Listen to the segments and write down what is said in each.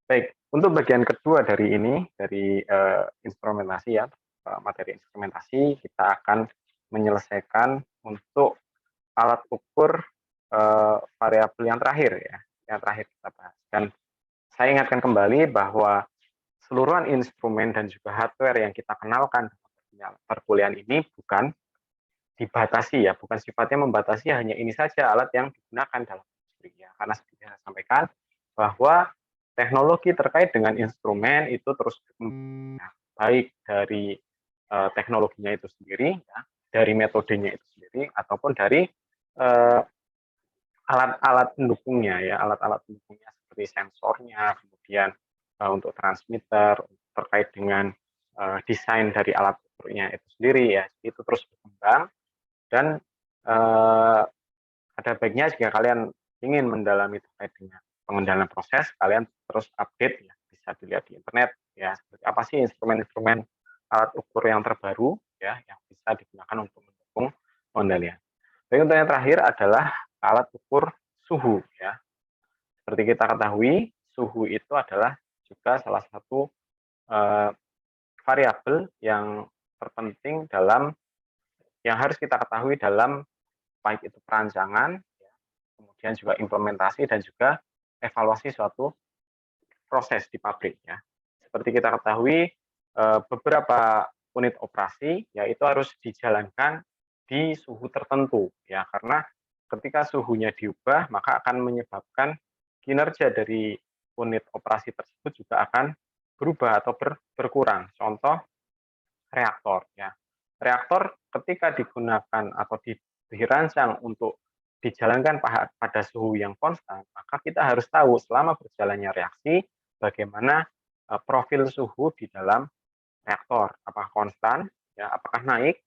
Baik, untuk bagian kedua dari ini, dari instrumentasi ya, materi instrumentasi, kita akan menyelesaikan untuk alat ukur variabel yang terakhir ya, yang terakhir kita bahas. Dan saya ingatkan kembali bahwa seluruhan instrumen dan juga hardware yang kita kenalkan dalam perkuliahan ini bukan dibatasi ya, bukan sifatnya membatasi hanya ini saja alat yang digunakan dalam industri ya. Karena seperti saya sampaikan bahwa teknologi terkait dengan instrumen itu terus baik dari teknologinya itu sendiri, ya, dari metodenya itu sendiri, ataupun dari alat-alat pendukungnya ya, alat-alat pendukungnya seperti sensornya, kemudian untuk transmitter terkait dengan desain dari alat ukurnya itu sendiri ya, itu terus berkembang dan ada baiknya jika kalian ingin mendalami terkait dengan pengendalian proses, kalian terus update ya, bisa dilihat di internet ya, seperti apa sih instrumen-instrumen alat ukur yang terbaru ya, yang bisa digunakan untuk mendukung pengendalian. Baik, untuk yang terakhir adalah alat ukur suhu ya. Seperti kita ketahui, suhu itu adalah juga salah satu variabel yang terpenting dalam yang harus kita ketahui dalam baik itu perancangan, ya, kemudian juga implementasi dan juga evaluasi suatu proses di pabrik ya. Seperti kita ketahui beberapa unit operasi ya itu harus dijalankan di suhu tertentu ya, karena ketika suhunya diubah maka akan menyebabkan kinerja dari unit operasi tersebut juga akan berubah atau berkurang. Contoh reaktor ya. Reaktor ketika digunakan atau dirancang untuk dijalankan pada suhu yang konstan, maka kita harus tahu selama berjalannya reaksi bagaimana profil suhu di dalam reaktor, apakah konstan, ya, apakah naik,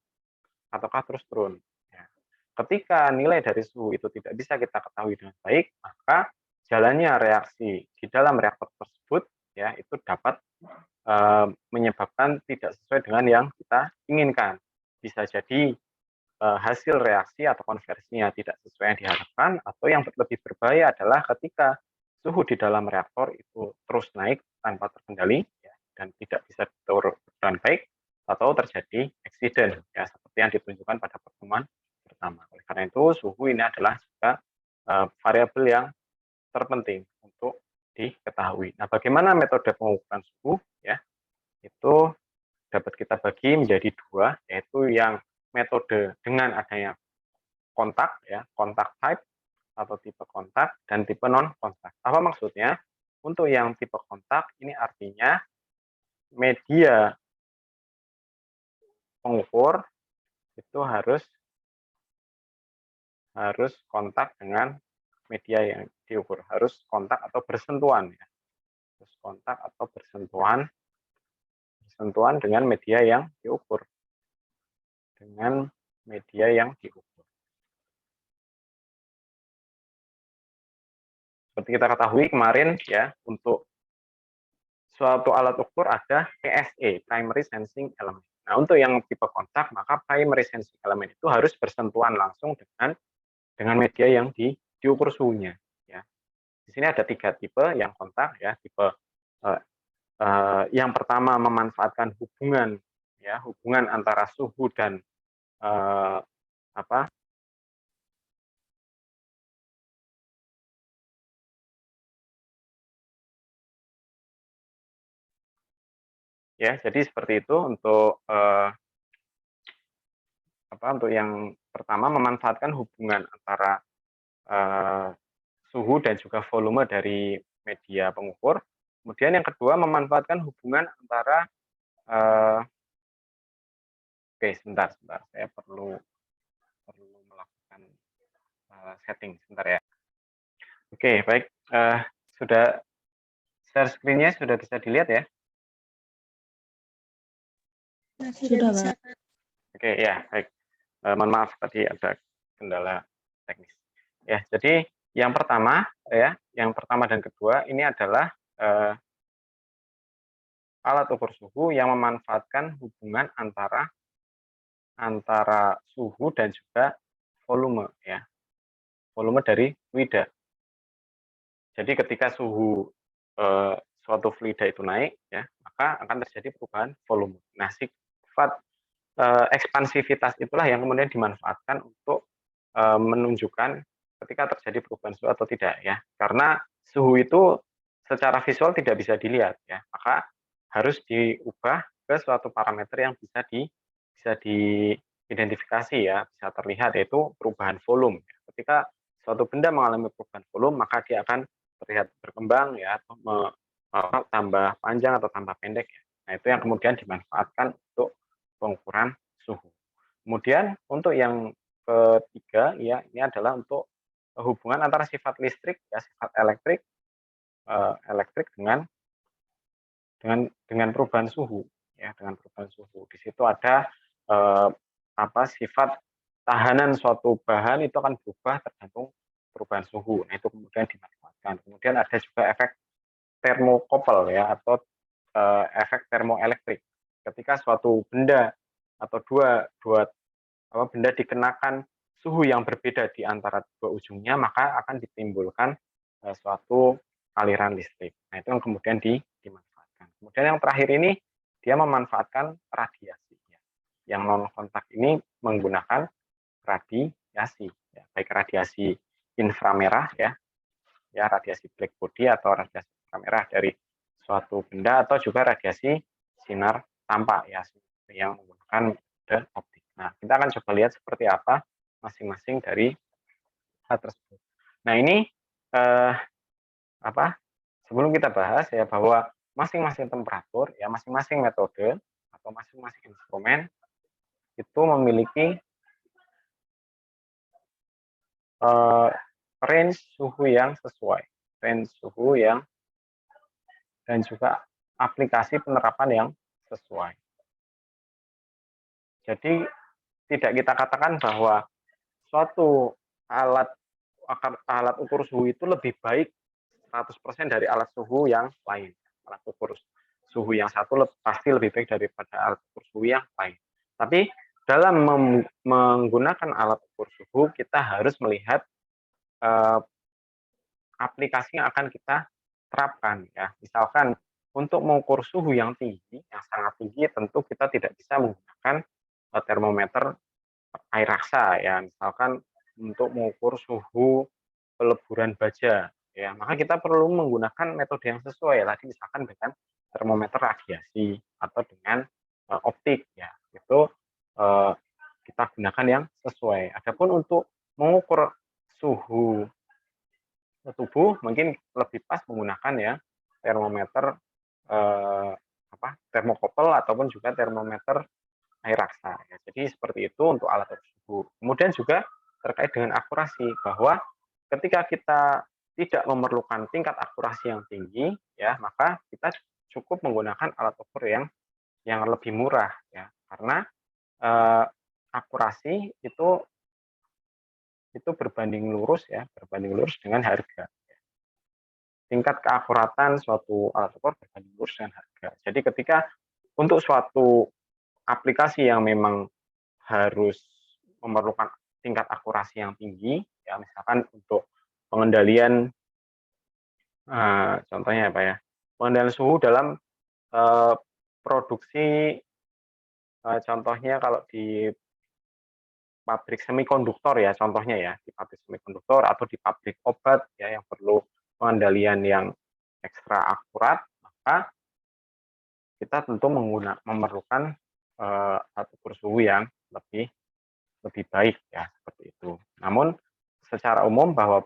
ataukah terus turun. Ya. Ketika nilai dari suhu itu tidak bisa kita ketahui dengan baik, maka jalannya reaksi di dalam reaktor tersebut ya itu dapat menyebabkan tidak sesuai dengan yang kita inginkan. Bisa jadi hasil reaksi atau konversinya tidak sesuai yang diharapkan, atau yang lebih berbahaya adalah ketika suhu di dalam reaktor itu terus naik tanpa terkendali ya, dan tidak bisa diatur dengan baik, atau terjadi eksiden ya, seperti yang ditunjukkan pada pertemuan pertama. Oleh karena itu suhu ini adalah juga variabel yang terpenting untuk diketahui. Nah, bagaimana metode pengukuran suhu ya? Itu dapat kita bagi menjadi dua, yaitu yang metode dengan adanya kontak ya, kontak type atau tipe kontak dan tipe non kontak. Apa maksudnya? Untuk yang tipe kontak ini artinya media pengukur itu harus kontak dengan media yang diukur, harus kontak atau bersentuhan ya. Harus kontak atau bersentuhan dengan media yang diukur. Dengan media yang diukur. Seperti kita ketahui kemarin ya, untuk suatu alat ukur ada PSE, Primary Sensing Element. Nah, untuk yang tipe kontak, maka Primary Sensing Element itu harus bersentuhan langsung dengan media yang diukur suhunya. Ya. Di sini ada 3 tipe yang kontak ya, tipe yang pertama memanfaatkan hubungan antara suhu dan apa ya, jadi seperti itu untuk untuk yang pertama memanfaatkan hubungan antara suhu dan juga volume dari media pengukur. Kemudian yang kedua memanfaatkan hubungan antara oke, sebentar, saya perlu melakukan setting sebentar ya. Oke, baik, sudah share screen-nya sudah bisa dilihat ya? Sudah, Pak. Oke, ya, baik. Mohon maaf tadi ada kendala teknis. Ya, jadi yang pertama dan kedua ini adalah alat ukur suhu yang memanfaatkan hubungan antara suhu dan juga volume ya. Volume dari fluida. Jadi ketika suhu suatu fluida itu naik, ya, maka akan terjadi perubahan volume. Nah, sifat ekspansivitas itulah yang kemudian dimanfaatkan untuk menunjukkan ketika terjadi perubahan suhu atau tidak, ya. Karena suhu itu secara visual tidak bisa dilihat, ya, maka harus diubah ke suatu parameter yang bisa diidentifikasi, ya, bisa terlihat, yaitu perubahan volume. Ketika suatu benda mengalami perubahan volume, maka dia akan terlihat berkembang, ya, atau tambah panjang atau tambah pendek, ya. Nah, itu yang kemudian dimanfaatkan untuk pengukuran suhu. Kemudian untuk yang ketiga, ya, ini adalah untuk hubungan antara sifat listrik, ya, sifat elektrik dengan perubahan suhu, ya, dengan perubahan suhu. Di situ ada eh, sifat tahanan suatu bahan itu akan berubah tergantung perubahan suhu. Nah, itu kemudian dimanfaatkan. Kemudian ada juga efek termokopel, ya, atau efek termoelektrik. Ketika suatu benda atau dua benda dikenakan suhu yang berbeda di antara dua ujungnya, maka akan ditimbulkan suatu aliran listrik. Nah, itu yang kemudian dimanfaatkan. Kemudian yang terakhir ini dia memanfaatkan radiasi. Ya. Yang non kontak ini menggunakan radiasi, ya, baik radiasi inframerah, ya radiasi black body atau radiasi inframerah dari suatu benda, atau juga radiasi sinar tampak, ya, yang menggunakan metode optik. Nah, kita akan coba lihat seperti apa masing-masing dari hal tersebut. Nah, ini eh, sebelum kita bahas, ya, bahwa masing-masing temperatur, ya, masing-masing metode atau masing-masing instrumen itu memiliki range suhu yang sesuai, range suhu yang dan juga aplikasi penerapan yang sesuai. Jadi tidak kita katakan bahwa suatu alat alat ukur suhu itu lebih baik 100% dari alat suhu yang lain. Alat ukur suhu yang satu pasti lebih baik daripada alat ukur suhu yang lain. Tapi dalam menggunakan alat ukur suhu, kita harus melihat aplikasi yang akan kita terapkan, ya. Misalkan untuk mengukur suhu yang tinggi, yang sangat tinggi, tentu kita tidak bisa menggunakan termometer air raksa, ya. Misalkan untuk mengukur suhu peleburan baja, ya, maka kita perlu menggunakan metode yang sesuai tadi, misalkan dengan termometer radiasi atau dengan optik, ya. Itu kita gunakan yang sesuai. Adapun untuk mengukur suhu tubuh mungkin lebih pas menggunakan, ya, termometer termokopel ataupun juga termometer air raksa, ya. Jadi seperti itu untuk alat tersebut. Kemudian juga terkait dengan akurasi, bahwa ketika kita tidak memerlukan tingkat akurasi yang tinggi, ya, maka kita cukup menggunakan alat ukur yang lebih murah, ya, karena akurasi itu berbanding lurus, ya, berbanding lurus dengan harga. Tingkat keakuratan suatu alat ukur berbanding lurus dengan harga. Jadi ketika untuk suatu aplikasi yang memang harus memerlukan tingkat akurasi yang tinggi, ya, misalkan untuk pengendalian contohnya apa, ya, pengendalian suhu dalam produksi, contohnya kalau di pabrik semikonduktor, ya, contohnya, ya, di pabrik semikonduktor atau di pabrik obat, ya, yang perlu pengendalian yang ekstra akurat, maka kita tentu memerlukan alat ukur suhu yang lebih lebih baik, ya, seperti itu. Namun secara umum bahwa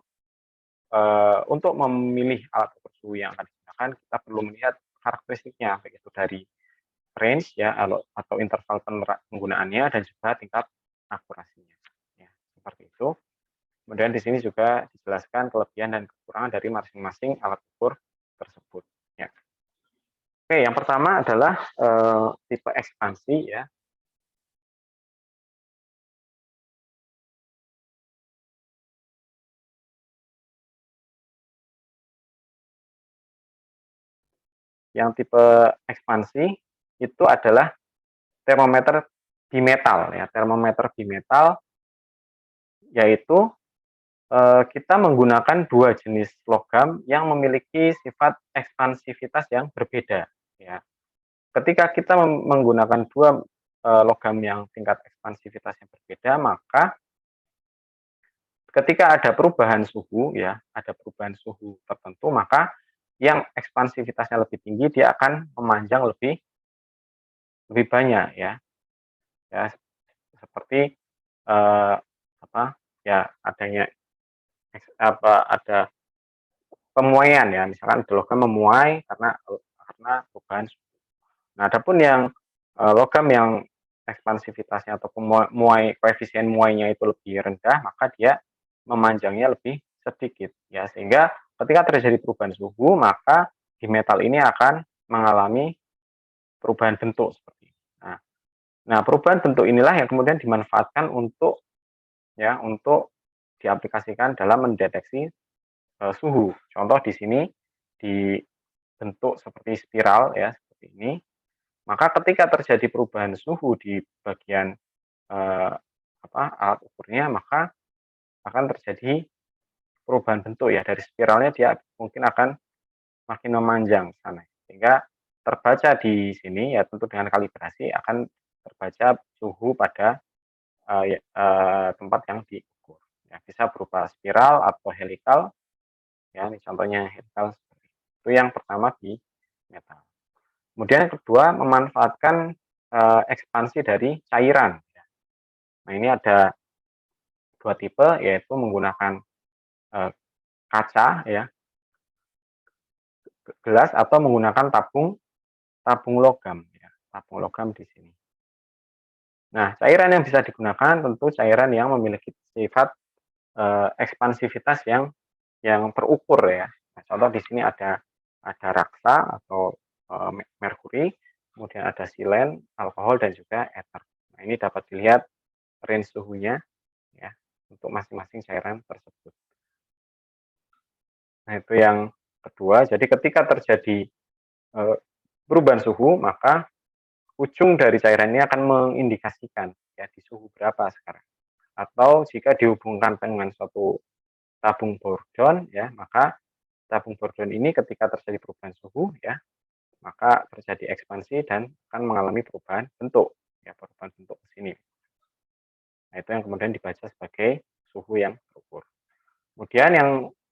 untuk memilih alat ukur suhu yang akan digunakan, kita perlu melihat karakteristiknya, baik itu dari range, ya, atau interval penggunaannya, dan juga tingkat akurasinya, ya, seperti itu. Kemudian di sini juga dijelaskan kelebihan dan kekurangan dari masing-masing alat ukur tersebut, ya. Oke, yang pertama adalah tipe ekspansi, ya. Yang tipe ekspansi itu adalah termometer bimetal, ya. Termometer bimetal yaitu kita menggunakan 2 jenis logam yang memiliki sifat ekspansivitas yang berbeda, ya. Ketika kita menggunakan 2 logam yang tingkat ekspansivitasnya berbeda, maka ketika ada perubahan suhu ya, ada perubahan suhu tertentu, maka yang ekspansivitasnya lebih tinggi dia akan memanjang lebih banyak ya. Ya, seperti apa ya adanya ada pemuaian ya, misalkan logam memuai karena perubahan suhu. Nah, adapun yang logam yang ekspansivitasnya atau koefisien muainya itu lebih rendah, maka dia memanjangnya lebih sedikit ya, sehingga ketika terjadi perubahan suhu maka di metal ini akan mengalami perubahan bentuk seperti ini. Nah, perubahan bentuk inilah yang kemudian dimanfaatkan untuk diaplikasikan dalam mendeteksi suhu. Contoh di sini dibentuk seperti spiral ya, seperti ini. Maka ketika terjadi perubahan suhu di bagian alat ukurnya, maka akan terjadi perubahan bentuk ya, dari spiralnya dia mungkin akan makin memanjang sana, sehingga terbaca di sini ya tentu dengan kalibrasi akan terbaca suhu pada tempat yang diukur. Ya, bisa berupa spiral atau helikal. Ya, ini contohnya helikal seperti itu. Yang pertama di metal. Kemudian yang kedua memanfaatkan ekspansi dari cairan. Nah, ini ada 2 tipe, yaitu menggunakan kaca ya, gelas, atau menggunakan tabung logam ya, tabung logam di sini. Nah, cairan yang bisa digunakan tentu cairan yang memiliki sifat ekspansivitas yang terukur ya. Nah, contoh di sini ada raksa atau merkuri, kemudian ada silen, alkohol, dan juga ether. Nah, ini dapat dilihat range suhunya ya untuk masing-masing cairan tersebut. Nah, itu yang kedua. Jadi ketika terjadi perubahan suhu, maka ujung dari cairan ini akan mengindikasikan ya di suhu berapa sekarang. Atau jika dihubungkan dengan suatu tabung bourdon ya, maka tabung bourdon ini ketika terjadi perubahan suhu ya, maka terjadi ekspansi dan akan mengalami perubahan bentuk ya, perubahan bentuk ke sini. Nah, itu yang kemudian dibaca sebagai suhu yang terukur. Kemudian yang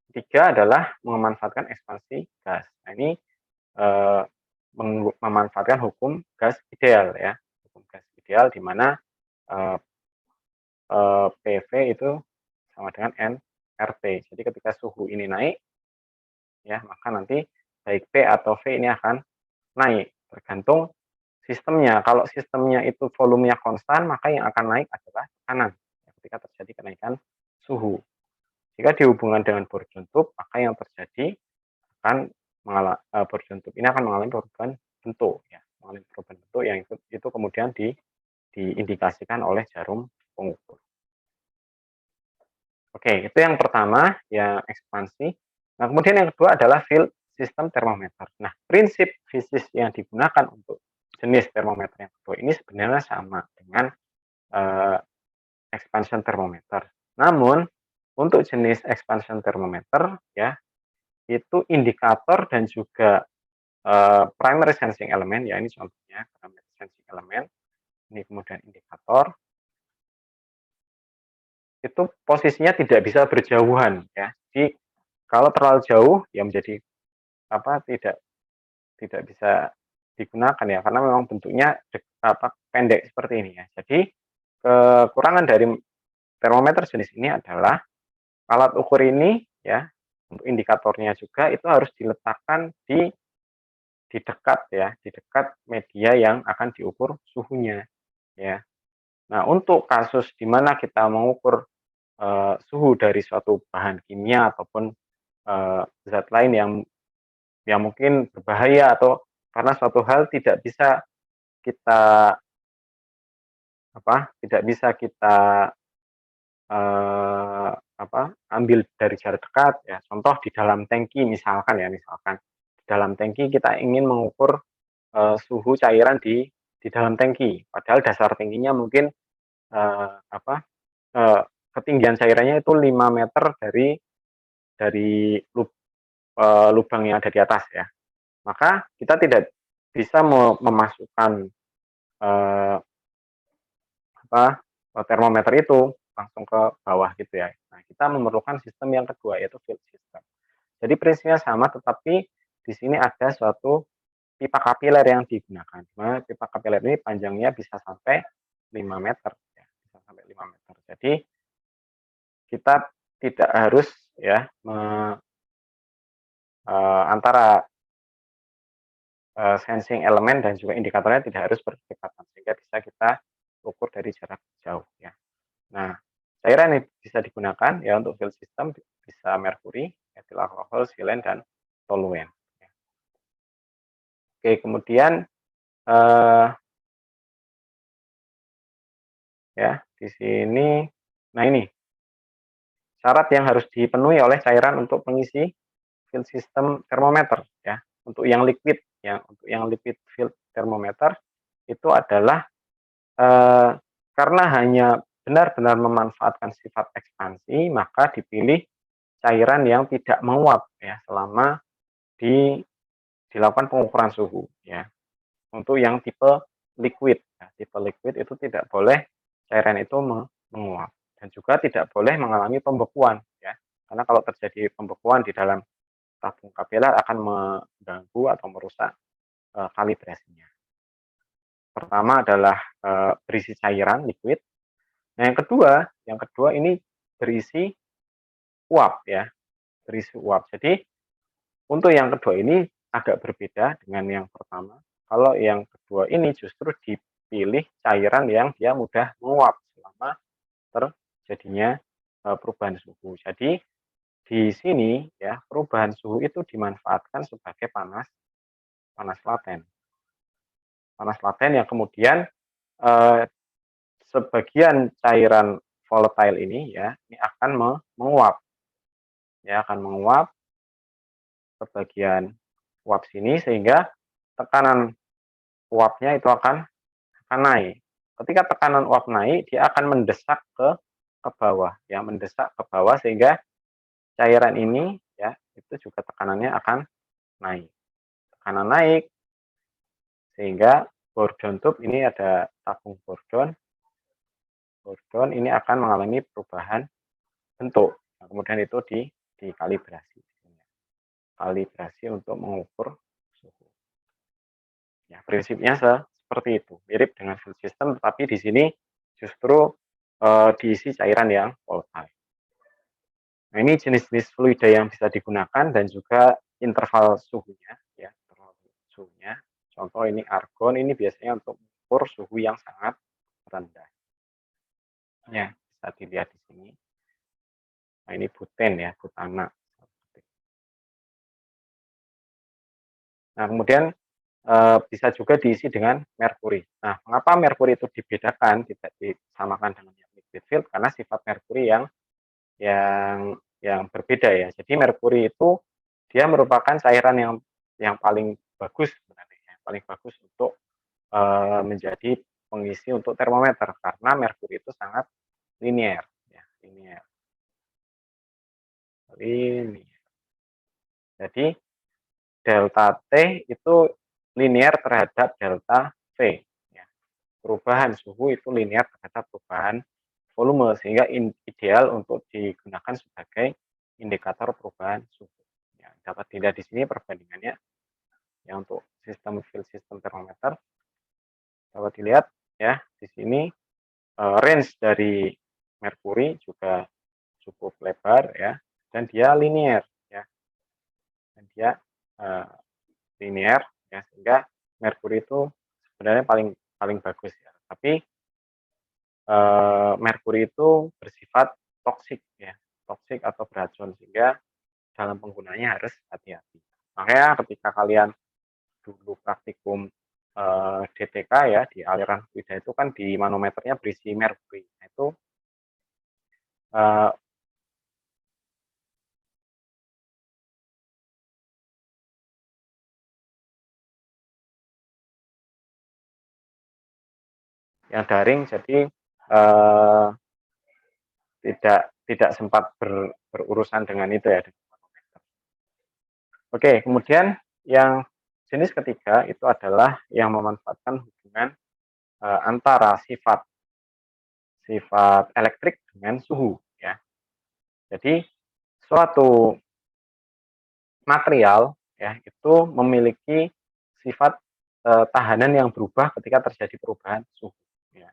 ketiga adalah memanfaatkan ekspansi gas. Nah, ini memanfaatkan hukum gas ideal ya, hukum gas ideal di mana PV itu sama dengan nRT. Jadi ketika suhu ini naik ya, maka nanti baik P atau V ini akan naik tergantung sistemnya. Kalau sistemnya itu volumenya konstan, maka yang akan naik adalah tekanan ketika terjadi kenaikan suhu. Jika dihubungkan dengan Bourdon tube, maka yang terjadi akan Bourdon tube ini akan mengalami perubahan bentuk ya, mengalami perubahan bentuk yang itu kemudian diindikasikan oleh jarum pengukur. Oke, itu yang pertama ya, ekspansi. Nah, kemudian yang kedua adalah field system termometer. Nah, prinsip fisis yang digunakan untuk jenis termometer yang kedua ini sebenarnya sama dengan expansion thermometer. Namun untuk jenis expansion thermometer ya, itu indikator dan juga primary sensing element ya, ini contohnya primary sensing element, ini kemudian indikator, itu posisinya tidak bisa berjauhan ya. Jadi kalau terlalu jauh ya menjadi tidak bisa digunakan ya, karena memang bentuknya pendek seperti ini ya. Jadi kekurangan dari termometer jenis ini adalah alat ukur ini ya, untuk indikatornya juga itu harus diletakkan di dekat ya, di dekat media yang akan diukur suhunya ya. Nah, untuk kasus di mana kita mengukur suhu dari suatu bahan kimia ataupun zat lain yang mungkin berbahaya, atau karena suatu hal tidak bisa kita ambil dari jarak dekat ya. Contoh di dalam tangki misalkan di dalam tangki kita ingin mengukur suhu cairan di dalam tangki, padahal dasar tangkinya mungkin ketinggian cairannya itu 5 meter dari lubang yang ada di atas ya. Maka kita tidak bisa memasukkan termometer itu langsung ke bawah gitu ya. Nah, kita memerlukan sistem yang kedua yaitu field system. Jadi prinsipnya sama, tetapi di sini ada suatu pipa kapiler yang digunakan. Nah, pipa kapiler ini panjangnya bisa sampai 5 meter ya, bisa sampai 5 meter. Jadi kita tidak harus ya antara sensing elemen dan juga indikatornya tidak harus berdekatan sehingga bisa kita ukur dari jarak jauh ya. Nah, cairan yang bisa digunakan ya untuk field system bisa merkuri, etil alkohol, silen dan toluen. Oke, kemudian ya di sini, nah ini syarat yang harus dipenuhi oleh cairan untuk mengisi field system termometer ya. Untuk yang liquid ya, untuk yang liquid field thermometer itu adalah karena hanya benar-benar memanfaatkan sifat ekspansi, maka dipilih cairan yang tidak menguap ya selama dilakukan pengukuran suhu ya. Untuk yang tipe liquid, ya, tipe liquid itu tidak boleh cairan itu menguap dan juga tidak boleh mengalami pembekuan ya. Karena kalau terjadi pembekuan di dalam tabung kapiler akan mengganggu atau merusak kalibrasinya. Pertama adalah berisi cairan liquid. Nah, yang kedua ini berisi uap ya, berisi uap. Jadi untuk yang kedua ini agak berbeda dengan yang pertama. Kalau yang kedua ini justru dipilih cairan yang dia mudah menguap selama terjadinya perubahan suhu. Jadi di sini ya perubahan suhu itu dimanfaatkan sebagai panas laten. Panas laten yang kemudian eh, sebagian cairan volatile ini ya ini akan menguap ya akan menguap ke bagian uap sini sehingga tekanan uapnya itu akan naik. Ketika tekanan uap naik, dia akan mendesak ke bawah ya, mendesak ke bawah sehingga cairan ini ya itu juga tekanannya akan naik. Tekanan naik sehingga Bourdon tube ini ada tabung Bourdon. Bourdon ini akan mengalami perubahan bentuk. Nah, kemudian itu dikalibrasi. Kalibrasi untuk mengukur suhu. Ya, prinsipnya seperti itu, mirip dengan field system, tetapi di sini justru diisi cairan yang volatile. Nah, ini jenis-jenis fluida yang bisa digunakan dan juga interval suhunya, ya, interval suhunya. Contoh ini argon, ini biasanya untuk mengukur suhu yang sangat rendah. Ya, bisa dilihat di sini. Nah, ini buten ya, butana. Nah, kemudian bisa juga diisi dengan merkuri. Nah, mengapa merkuri itu dibedakan, tidak disamakan dengan yang liquid field? Karena sifat merkuri yang berbeda ya. Jadi merkuri itu dia merupakan cairan yang paling bagus sebenarnya, yang paling bagus untuk menjadi pengisi untuk termometer karena merkuri itu sangat linier, ya, linier. Jadi delta T itu linier terhadap delta V. Ya. Perubahan suhu itu linier terhadap perubahan volume sehingga ideal untuk digunakan sebagai indikator perubahan suhu. Ya, dapat dilihat di sini perbandingannya ya untuk sistem field system termometer dapat dilihat ya di sini range dari merkuri juga cukup lebar ya dan dia linier ya dan dia uh, linier ya sehingga merkuri itu sebenarnya paling paling bagus ya tapi merkuri itu bersifat toksik ya toksik atau beracun sehingga dalam penggunanya harus hati-hati makanya ketika kalian dulu praktikum DTK ya di aliran fluida itu kan di manometernya berisi merkuri nah, itu uh, yang daring jadi uh, tidak sempat berurusan dengan itu ya. Oke, kemudian yang jenis ketiga itu adalah yang memanfaatkan hubungan antara sifat elektrik dengan suhu ya. Jadi suatu material ya itu memiliki sifat tahanan yang berubah ketika terjadi perubahan suhu ya.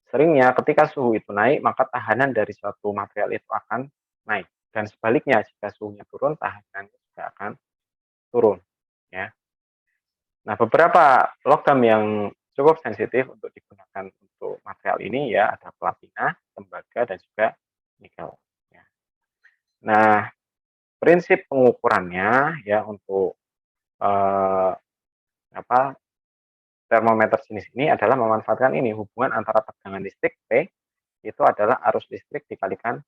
Seringnya ketika suhu itu naik maka tahanan dari suatu material itu akan naik dan sebaliknya jika suhunya turun tahanannya juga akan turun ya. Nah, beberapa logam yang cukup sensitif untuk digunakan untuk material ini ya ada platina, tembaga dan juga nikel ya. Nah, prinsip pengukurannya ya untuk eh, apa termometer jenis ini adalah memanfaatkan ini hubungan antara tegangan listrik P itu adalah arus listrik dikalikan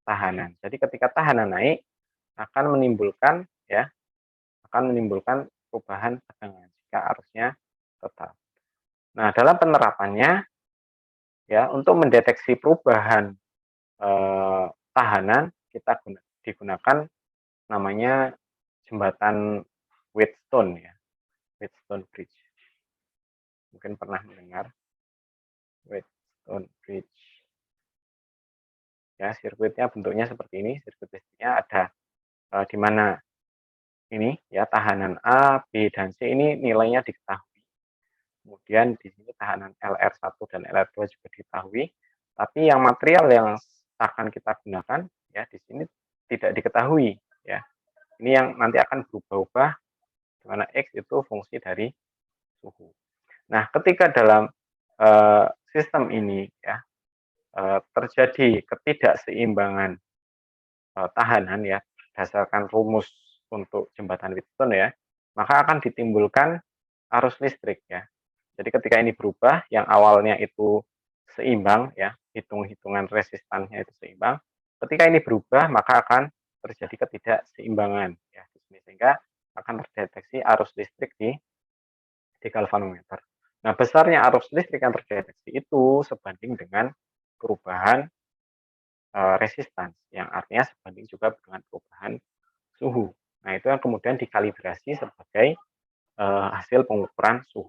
tahanan. Jadi ketika tahanan naik akan menimbulkan ya perubahan tegangan jika arusnya tetap. Nah, dalam penerapannya ya untuk mendeteksi perubahan tahanan kita digunakan namanya jembatan Wheatstone ya, Wheatstone Bridge. Mungkin pernah mendengar Wheatstone Bridge. Ya, sirkuitnya bentuknya seperti ini. Sirkuit listriknya ada di mana ini ya tahanan A, B dan C ini nilainya diketahui. Kemudian di sini tahanan LR1 dan LR2 juga diketahui. Tapi yang material yang akan kita gunakan ya di sini tidak diketahui ya. Ini yang nanti akan berubah-ubah di mana X itu fungsi dari suhu. Nah, ketika dalam sistem ini ya terjadi ketidakseimbangan tahanan ya berdasarkan rumus untuk jembatan Wheatstone ya, maka akan ditimbulkan arus listrik ya. Jadi ketika ini berubah, yang awalnya itu seimbang ya, hitung-hitungan resistannya itu seimbang. Ketika ini berubah, maka akan terjadi ketidakseimbangan ya di sini sehingga akan terdeteksi arus listrik di galvanometer. Nah, besarnya arus listrik yang terdeteksi itu sebanding dengan perubahan resistance, yang artinya sebanding juga dengan perubahan suhu. Nah, itu yang kemudian dikalibrasi sebagai hasil pengukuran suhu.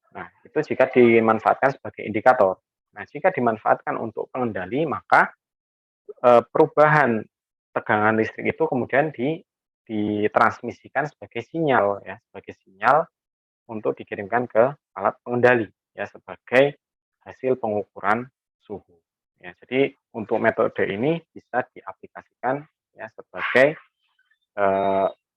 Nah, itu jika dimanfaatkan sebagai indikator. Nah, jika dimanfaatkan untuk pengendali, maka perubahan tegangan listrik itu kemudian ditransmisikan sebagai sinyal ya, sebagai sinyal untuk dikirimkan ke alat pengendali ya sebagai hasil pengukuran suhu. Ya, jadi untuk metode ini bisa diaplikasikan ya sebagai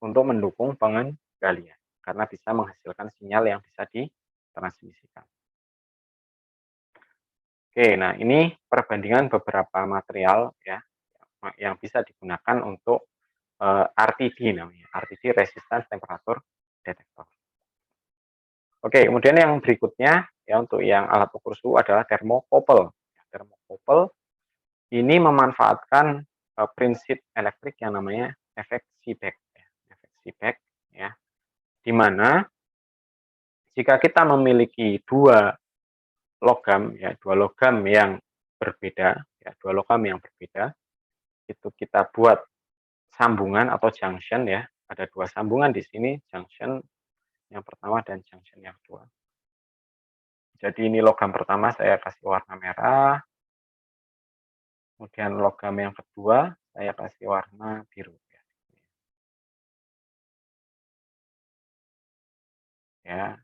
untuk mendukung pengendalian karena bisa menghasilkan sinyal yang bisa ditransmisikan. Oke, nah ini perbandingan beberapa material ya yang bisa digunakan untuk RTD namanya, RTD Resistance Temperature Detector. Oke, kemudian yang berikutnya ya untuk yang alat ukur suhu adalah thermocouple. Thermocouple ini memanfaatkan prinsip elektrik yang namanya efek Seebeck. Efek Seebeck ya, di mana jika kita memiliki dua logam yang berbeda, ya dua logam yang berbeda, itu kita buat sambungan atau junction ya, ada dua sambungan di sini, junction yang pertama dan junction yang kedua. Jadi ini logam pertama saya kasih warna merah, kemudian logam yang kedua saya kasih warna biru. Ya.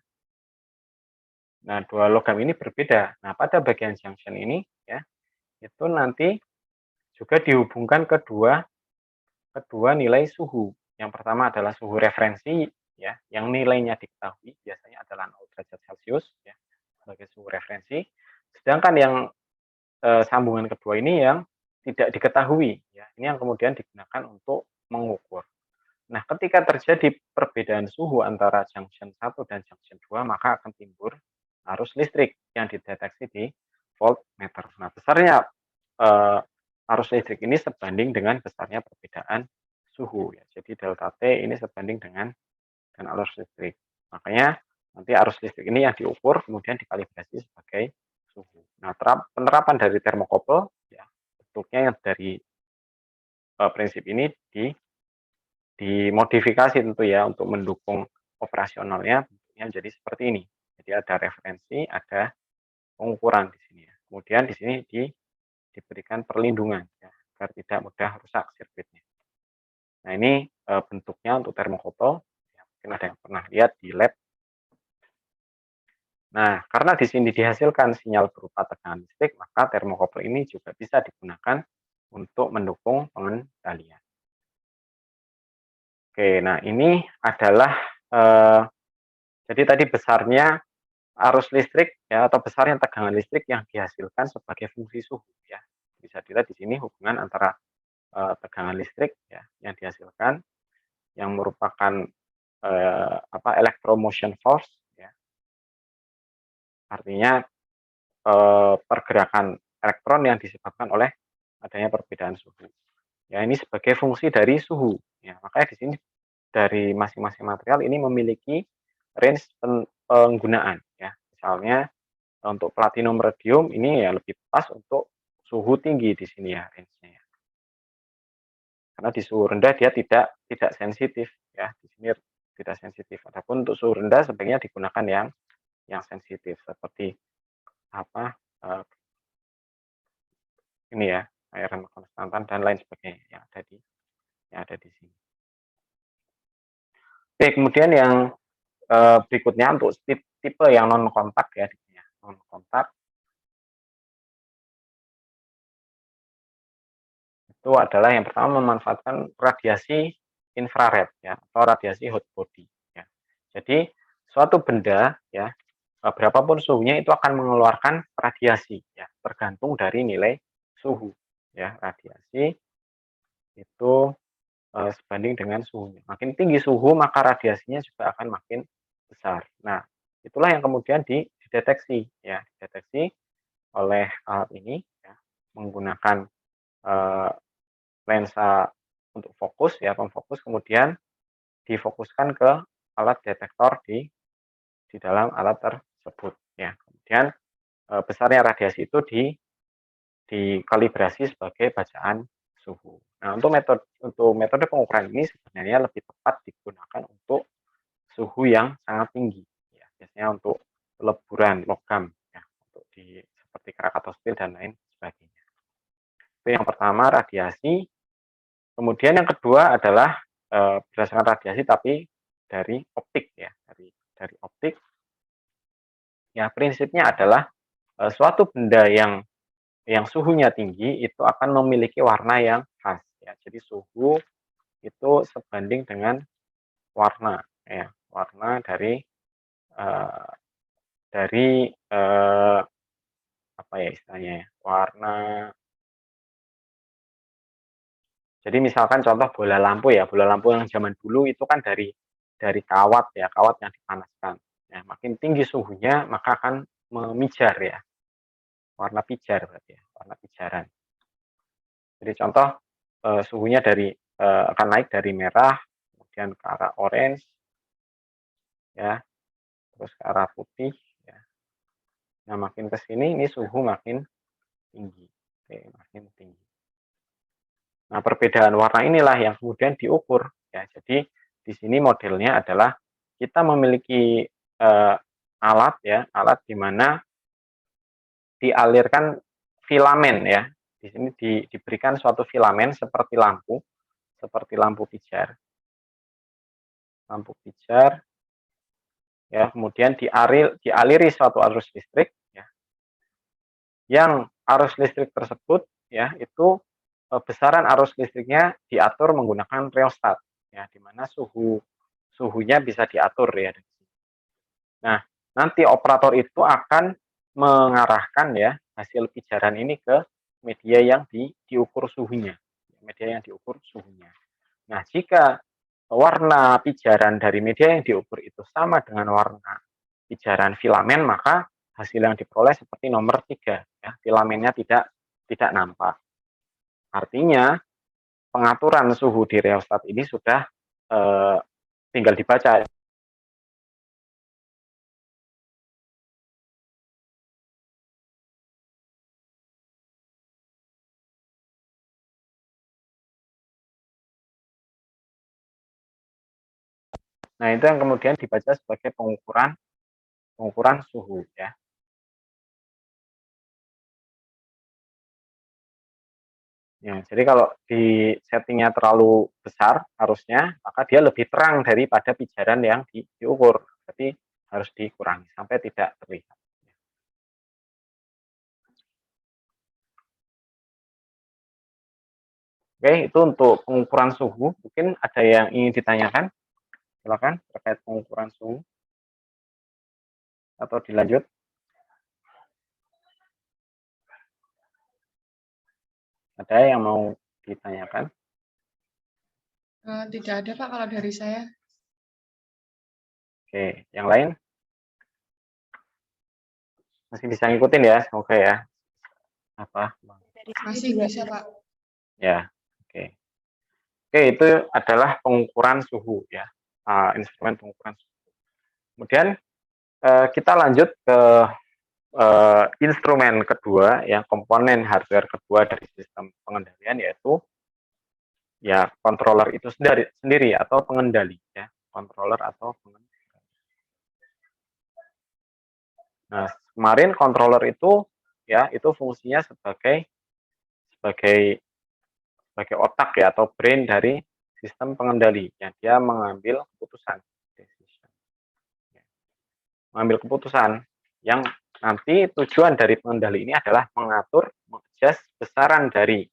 Nah, dua logam ini berbeda. Nah, pada bagian junction ini ya, itu nanti juga dihubungkan kedua nilai suhu. Yang pertama adalah suhu referensi ya, yang nilainya diketahui biasanya adalah 0 derajat Celcius ya, sebagai suhu referensi. Sedangkan yang sambungan kedua ini yang tidak diketahui ya. Ini yang kemudian digunakan untuk mengukur. Nah, ketika terjadi perbedaan suhu antara junction 1 dan junction 2, maka akan timbul arus listrik yang dideteksi di voltmeter. Nah, besarnya arus listrik ini sebanding dengan besarnya perbedaan suhu. Ya. Jadi delta T ini sebanding dengan arus listrik. Makanya nanti arus listrik ini yang diukur kemudian dikalibrasi sebagai suhu. Nah, penerapan dari thermocouple ya, bentuknya dari prinsip ini dimodifikasi tentu ya untuk mendukung operasionalnya, bentuknya jadi seperti ini. Jadi ada referensi, ada pengukuran di sini ya. Kemudian di sini diberikan perlindungan ya, agar tidak mudah rusak sirkuitnya. Nah ini bentuknya untuk termokouple, ya, mungkin ada yang pernah lihat di lab. Nah, karena di sini dihasilkan sinyal berupa tegangan listrik, maka termokouple ini juga bisa digunakan untuk mendukung pengendalian. Oke, nah ini adalah jadi tadi besarnya arus listrik ya atau besarnya tegangan listrik yang dihasilkan sebagai fungsi suhu ya. Bisa dilihat di sini hubungan antara tegangan listrik ya yang dihasilkan yang merupakan electromotion force ya. Artinya pergerakan elektron yang disebabkan oleh adanya perbedaan suhu. Ya, ini sebagai fungsi dari suhu. Ya, makanya di sini dari masing-masing material ini memiliki range penggunaan. Ya, misalnya untuk platinum rhodium ini ya lebih pas untuk suhu tinggi di sini ya range-nya. Ya. Karena di suhu rendah dia tidak sensitif ya di sini tidak sensitif. Adapun untuk suhu rendah sebaiknya digunakan yang sensitif seperti apa ini ya airan konstantan dan lain sebagainya yang ada di sini. Oke, kemudian yang berikutnya untuk tipe yang non kontak ya, non kontak itu adalah yang pertama memanfaatkan radiasi infrared ya atau radiasi hot body ya. Jadi suatu benda ya berapapun suhunya itu akan mengeluarkan radiasi ya tergantung dari nilai suhu ya radiasi itu sebanding dengan suhunya. Makin tinggi suhu maka radiasinya juga akan makin besar. Nah, itulah yang kemudian dideteksi ya, dideteksi oleh alat ini ya, menggunakan lensa untuk fokus ya, pemfokus kemudian difokuskan ke alat detektor di dalam alat tersebut ya. Kemudian besarnya radiasi itu dikalibrasi sebagai bacaan suhu. Nah, untuk metode pengukuran ini sebenarnya lebih tepat digunakan untuk suhu yang sangat tinggi. Ya, biasanya untuk peleburan logam, ya, untuk seperti Krakatau steel dan lain sebagainya. Itu yang pertama radiasi. Kemudian yang kedua adalah berdasarkan radiasi tapi dari optik ya, dari optik. Ya, prinsipnya adalah suatu benda yang suhunya tinggi itu akan memiliki warna yang khas ya. Jadi suhu itu sebanding dengan warna ya, warna dari apa ya istilahnya ya, warna. Jadi misalkan contoh bola lampu ya, bola lampu yang zaman dulu itu kan dari kawat ya, kawat yang dipanaskan. Ya, makin tinggi suhunya maka akan memijar ya, warna pijar berarti ya, warna pijaran. Jadi contoh suhunya akan naik dari merah kemudian ke arah orange ya terus ke arah putih ya. Nah makin ke sini ini suhu makin tinggi. Oke, makin tinggi. Nah perbedaan warna inilah yang kemudian diukur ya. Jadi di sini modelnya adalah kita memiliki alat ya, alat di mana dialirkan filamen ya. Di sini diberikan suatu filamen seperti lampu pijar. Lampu pijar ya, kemudian dialiri suatu arus listrik ya. Yang arus listrik tersebut ya itu besaran arus listriknya diatur menggunakan rheostat ya, di mana suhunya bisa diatur ya. Nah, nanti operator itu akan mengarahkan ya hasil pijaran ini ke media yang diukur suhunya. Media yang diukur suhunya. Nah, jika warna pijaran dari media yang diukur itu sama dengan warna pijaran filamen, maka hasil yang diperoleh seperti nomor 3. Ya, filamennya tidak nampak. Artinya, pengaturan suhu di rheostat ini sudah tinggal dibaca Nah, itu yang kemudian dibaca sebagai pengukuran suhu ya. Ya, jadi kalau di settingnya terlalu besar harusnya, maka dia lebih terang daripada pijaran yang diukur. Jadi harus dikurangi sampai tidak terlihat. Oke, itu untuk pengukuran suhu. Mungkin ada yang ingin ditanyakan? Silakan terkait pengukuran suhu. Atau dilanjut? Ada yang mau ditanyakan? Tidak ada Pak kalau dari saya. Oke, yang lain? Masih bisa ngikutin ya, semoga ya. Apa? Masih bisa Pak. Ya, oke. Oke, itu adalah pengukuran suhu ya, instrumen pengukuran suhu. Kemudian kita lanjut ke instrumen kedua, yang komponen hardware kedua dari sistem pengendalian, yaitu ya controller itu sendiri atau pengendali ya, controller atau pengendali. Nah, kemarin controller itu ya itu fungsinya sebagai sebagai otak ya atau brain dari sistem pengendali yang dia mengambil keputusan, mengambil keputusan yang nanti tujuan dari pengendali ini adalah mengatur, mengadjust besaran dari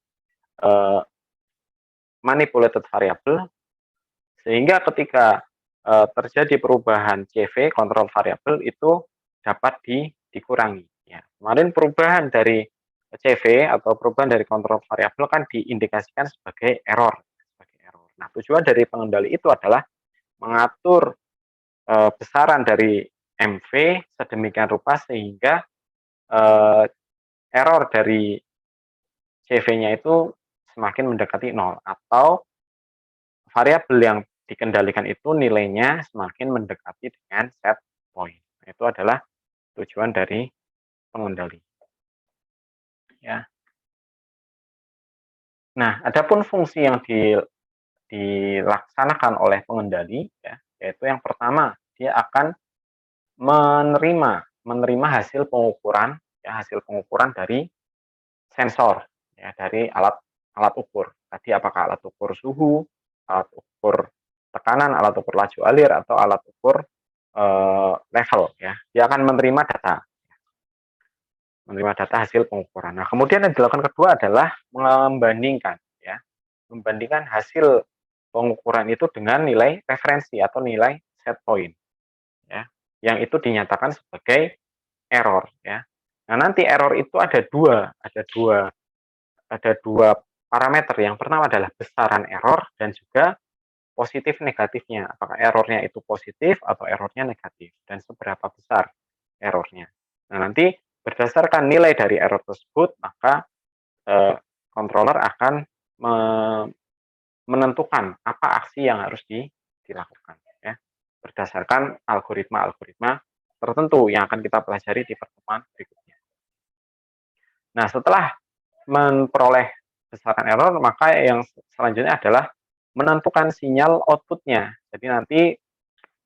manipulated variable sehingga ketika terjadi perubahan CV kontrol variabel itu dapat dikurangi. Ya. Kemarin perubahan dari CV atau perubahan dari kontrol variabel kan diindikasikan sebagai error. Nah, tujuan dari pengendali itu adalah mengatur besaran dari MV sedemikian rupa sehingga error dari CV-nya itu semakin mendekati nol atau variabel yang dikendalikan itu nilainya semakin mendekati dengan set point. Itu adalah tujuan dari pengendali. Ya. Nah, adapun fungsi yang dilaksanakan oleh pengendali, ya, yaitu yang pertama dia akan menerima hasil pengukuran, ya, hasil pengukuran dari sensor, ya, dari alat ukur. Tadi apakah alat ukur suhu, alat ukur tekanan, alat ukur laju alir, atau alat ukur level. Ya, dia akan menerima data hasil pengukuran. Nah, kemudian yang dilakukan kedua adalah membandingkan, ya, membandingkan hasil pengukuran itu dengan nilai referensi atau nilai set point, ya, yang itu dinyatakan sebagai error, ya. Nah, nanti error itu ada dua parameter. Yang pertama adalah besaran error dan juga positif negatifnya. Apakah errornya itu positif atau errornya negatif dan seberapa besar errornya. Nah, nanti berdasarkan nilai dari error tersebut, maka controller akan menentukan apa aksi yang harus dilakukan, ya, berdasarkan algoritma tertentu yang akan kita pelajari di pertemuan berikutnya. Nah, setelah memperoleh besaran error, maka yang selanjutnya adalah menentukan sinyal outputnya. Jadi nanti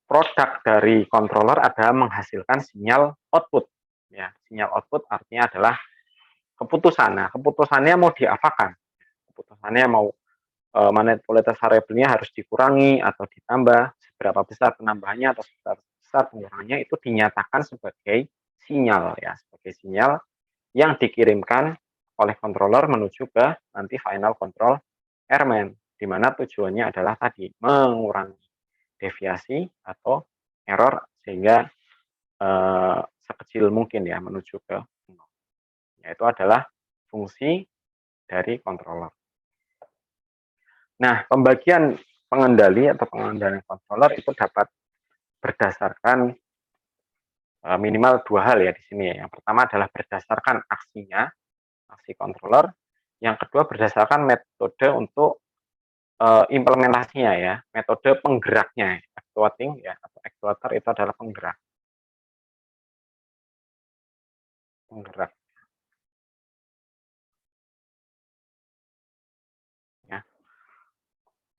produk dari controller adalah menghasilkan sinyal output. Ya, sinyal output artinya adalah keputusan. Nah, keputusannya mau diapakan? Keputusannya mau manipulator variabelnya harus dikurangi atau ditambah, seberapa besar penambahannya atau seberapa besar pengurangannya itu dinyatakan sebagai sinyal, ya, sebagai sinyal yang dikirimkan oleh controller menuju ke nanti final control airman, di mana tujuannya adalah tadi mengurangi deviasi atau error sehingga sekecil mungkin ya menuju ke nol. Yaitu adalah fungsi dari controller. Nah, pembagian pengendali atau pengendalian controller itu dapat berdasarkan minimal dua hal ya di sini ya. Yang pertama adalah berdasarkan aksinya, aksi controller. Yang kedua berdasarkan metode untuk implementasinya ya, metode penggeraknya, actuating ya atau actuator itu adalah penggerak. Ya.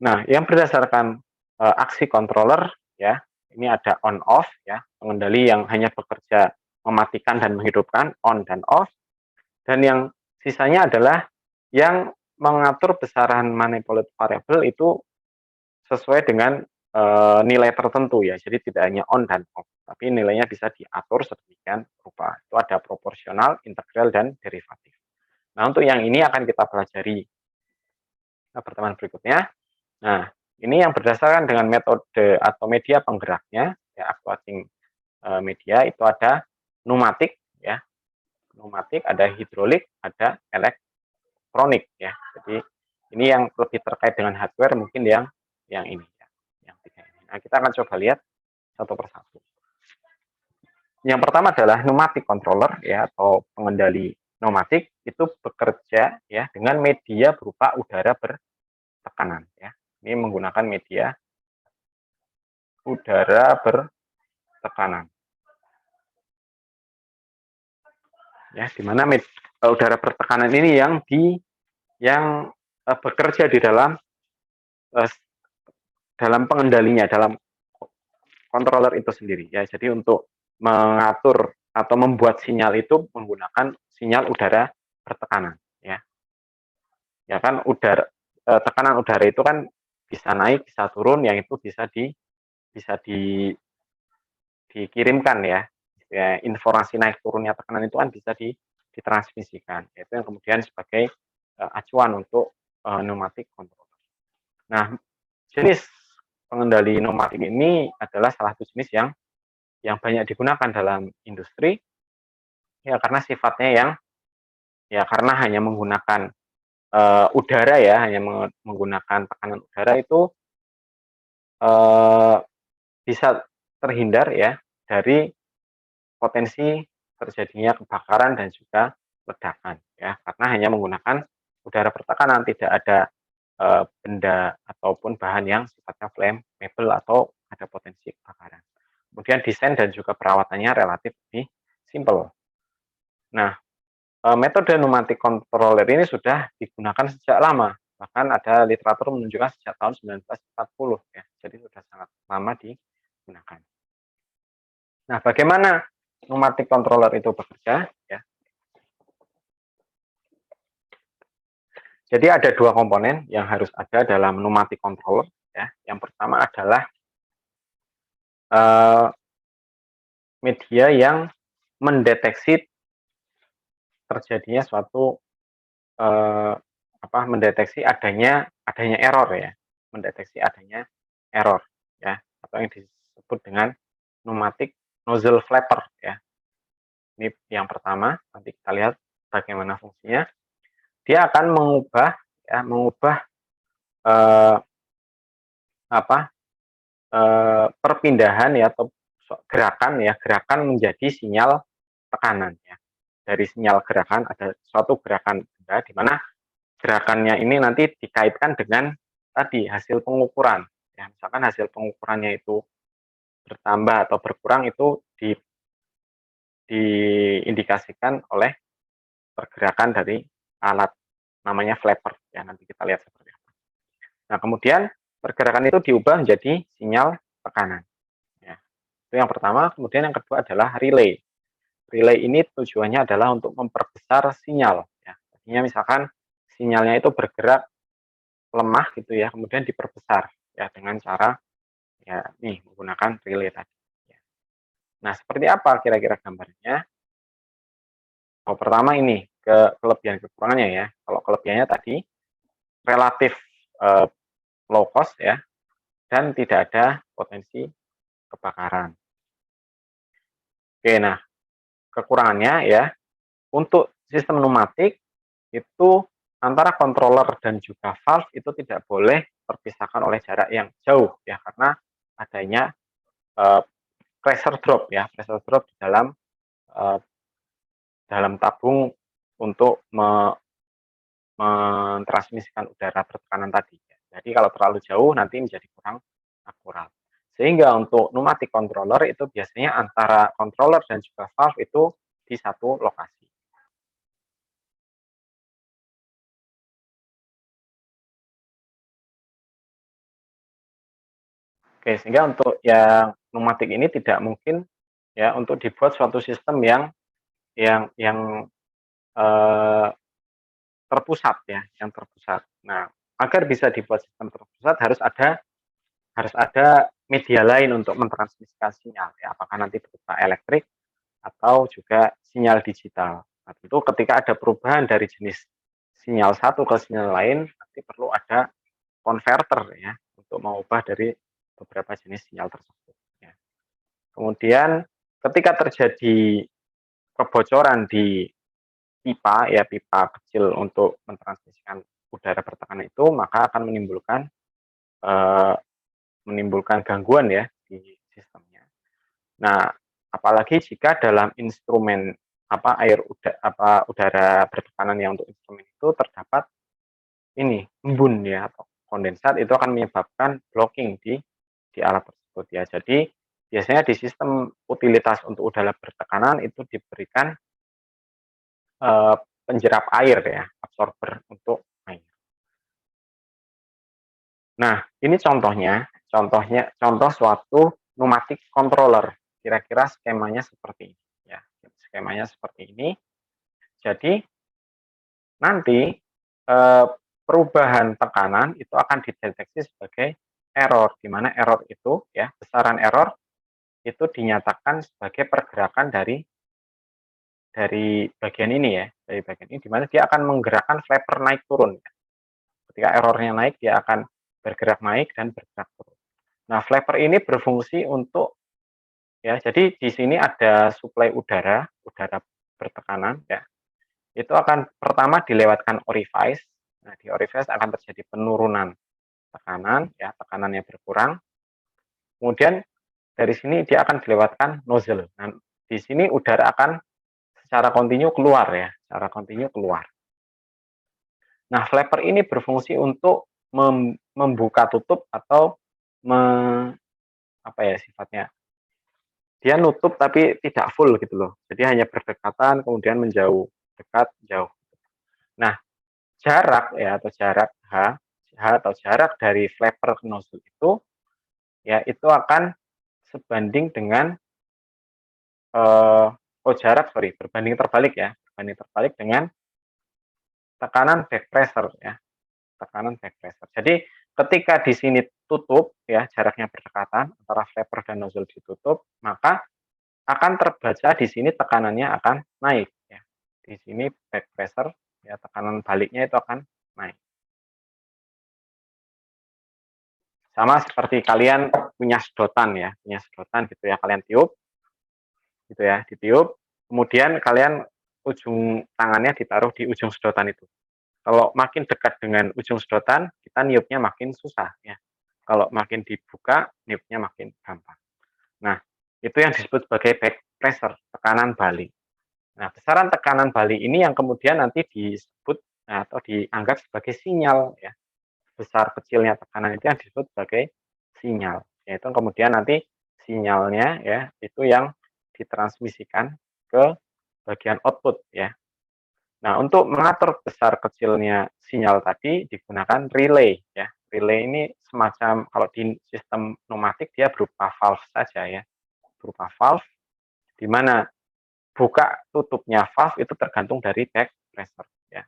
Nah, yang berdasarkan aksi controller ya. Ini ada on off ya, pengendali yang hanya bekerja mematikan dan menghidupkan, on dan off. Dan yang sisanya adalah yang mengatur besaran manipulated variable itu sesuai dengan nilai tertentu ya. Jadi tidak hanya on dan off, tapi nilainya bisa diatur sedemikian rupa. Itu ada proporsional, integral, dan derivatif. Nah, untuk yang ini akan kita pelajari pertemuan berikutnya. Nah, ini yang berdasarkan dengan metode atau media penggeraknya, ya, actuating media itu ada pneumatik, ya, pneumatik, ada hidrolik, ada elektronik, ya. Jadi ini yang lebih terkait dengan hardware mungkin yang ini, ya, yang tiga ini. Nah, kita akan coba lihat satu persatu. Yang pertama adalah pneumatic controller, ya, atau pengendali pneumatik itu bekerja ya dengan media berupa udara bertekanan, ya. Ini menggunakan media udara bertekanan. Ya, di mana udara bertekanan ini yang bekerja di dalam pengendalinya, dalam controller itu sendiri, ya. Jadi untuk mengatur atau membuat sinyal itu menggunakan sinyal udara bertekanan, ya. Ya kan tekanan udara itu kan bisa naik, bisa turun, yang itu bisa dikirimkan, ya. Ya, informasi naik turunnya tekanan itu kan bisa ditransmisikan. Itu yang kemudian sebagai acuan untuk pneumatic controller. Nah, jenis pengendali pneumatik ini adalah salah satu jenis yang banyak digunakan dalam industri, ya, karena sifatnya karena hanya menggunakan udara, ya, hanya menggunakan tekanan udara itu bisa terhindar, ya, dari potensi terjadinya kebakaran dan juga ledakan, ya, karena hanya menggunakan udara bertekanan, tidak ada benda ataupun bahan yang sifatnya flammable atau ada potensi kebakaran. Kemudian desain dan juga perawatannya relatif lebih simpel. Nah, metode pneumatic controller ini sudah digunakan sejak lama, bahkan ada literatur menunjukkan sejak tahun 1940, ya, jadi sudah sangat lama digunakan. Nah, bagaimana pneumatic controller itu bekerja, ya? Jadi ada dua komponen yang harus ada dalam pneumatic controller, ya. Yang pertama adalah media yang mendeteksi terjadinya suatu mendeteksi adanya error, ya, mendeteksi adanya error, ya, atau yang disebut dengan pneumatic nozzle flapper, ya. Ini yang pertama, nanti kita lihat bagaimana fungsinya. Dia akan mengubah eh, perpindahan, ya, atau gerakan menjadi sinyal tekanan, ya. Dari sinyal gerakan ada suatu gerakan benda di mana gerakannya ini nanti dikaitkan dengan tadi hasil pengukuran, ya. Misalkan hasil pengukurannya itu bertambah atau berkurang itu diindikasikan oleh pergerakan dari alat namanya flapper, ya, nanti kita lihat seperti apa. Nah, kemudian pergerakan itu diubah menjadi sinyal tekanan, ya. Itu yang pertama. Kemudian yang kedua adalah relay. Relay ini tujuannya adalah untuk memperbesar sinyal, ya. Artinya misalkan sinyalnya itu bergerak lemah gitu, ya, kemudian diperbesar, ya, dengan cara, ya, nih menggunakan relay tadi, ya. Nah, seperti apa kira-kira gambarnya? Oh, pertama ini kelebihan kekurangannya, ya. Kalau kelebihannya tadi relatif low cost, ya, dan tidak ada potensi kebakaran. Oke, nah kekurangannya, ya, untuk sistem pneumatik itu antara controller dan juga valve itu tidak boleh terpisahkan oleh jarak yang jauh, ya, karena adanya pressure drop, ya, pressure drop di dalam tabung untuk mentransmisikan udara bertekanan tadi, ya. Jadi kalau terlalu jauh nanti menjadi kurang akurat. Sehingga untuk pneumatic controller itu biasanya antara controller dan juga valve itu di satu lokasi. Oke, sehingga untuk yang pneumatik ini tidak mungkin ya untuk dibuat suatu sistem yang eh, terpusat ya, yang terpusat. Nah, agar bisa dibuat sistem terpusat harus ada media lain untuk mentransmisikan sinyal ya, apakah nanti berupa elektrik atau juga sinyal digital. Nah, tentu ketika ada perubahan dari jenis sinyal satu ke sinyal lain, nanti perlu ada konverter ya untuk mengubah dari beberapa jenis sinyal tersebut. Ya. Kemudian ketika terjadi kebocoran di pipa ya, pipa kecil untuk mentransmisikan udara bertekanan itu, maka akan eh, menimbulkan gangguan ya di sistemnya. Nah, apalagi jika dalam instrumen udara bertekanan yang untuk instrumen itu terdapat ini embun ya atau kondensat, itu akan menyebabkan blocking di alat tersebut ya. Jadi biasanya di sistem utilitas untuk udara bertekanan itu diberikan eh, penjerap air ya, absorber untuk air. Nah, ini contoh suatu pneumatic controller. Kira-kira skemanya seperti ini ya. Skemanya seperti ini. Jadi nanti perubahan tekanan itu akan dideteksi sebagai error, di mana error itu ya, besaran error itu dinyatakan sebagai pergerakan dari bagian ini ya, dari bagian ini, di mana dia akan menggerakkan flapper naik turun. Ketika errornya naik, dia akan bergerak naik dan bergerak turun. Nah, flapper ini berfungsi untuk ya, jadi di sini ada suplai udara bertekanan ya. Itu akan pertama dilewatkan orifice. Nah, di orifice akan terjadi penurunan tekanan ya, tekanannya berkurang. Kemudian dari sini dia akan dilewatkan nozzle. Nah, di sini udara akan secara kontinu keluar ya, secara kontinu keluar. Nah, flapper ini berfungsi untuk membuka tutup atau me, apa ya sifatnya? Dia nutup tapi tidak full gitu loh. Jadi hanya berdekatan kemudian menjauh, dekat, jauh. Nah, jarak ya atau jarak H atau jarak dari flapper ke nozzle itu ya itu akan sebanding dengan berbanding terbalik ya, berbanding terbalik dengan tekanan back pressure ya, tekanan back pressure. Jadi ketika di sini tutup ya, jaraknya berdekatan antara flapper dan nozzle ditutup, maka akan terbaca di sini tekanannya akan naik ya. Di sini back pressure ya, tekanan baliknya itu akan naik. Sama seperti kalian punya sedotan ya, punya sedotan gitu ya, kalian tiup gitu ya, ditiup, kemudian kalian ujung tangannya ditaruh di ujung sedotan itu. Kalau makin dekat dengan ujung sedotan, kita niupnya makin susah ya. Kalau makin dibuka, niupnya makin gampang. Nah, itu yang disebut sebagai back pressure, tekanan balik. Nah, besaran tekanan balik ini yang kemudian nanti disebut atau dianggap sebagai sinyal ya. Besar kecilnya tekanan itu yang disebut sebagai sinyal. Yaitu kemudian nanti sinyalnya ya itu yang ditransmisikan ke bagian output ya. Nah, untuk mengatur besar kecilnya sinyal tadi digunakan relay ya. Relay ini semacam kalau di sistem pneumatik dia berupa valve saja ya. Berupa valve di mana buka tutupnya valve itu tergantung dari back pressure ya.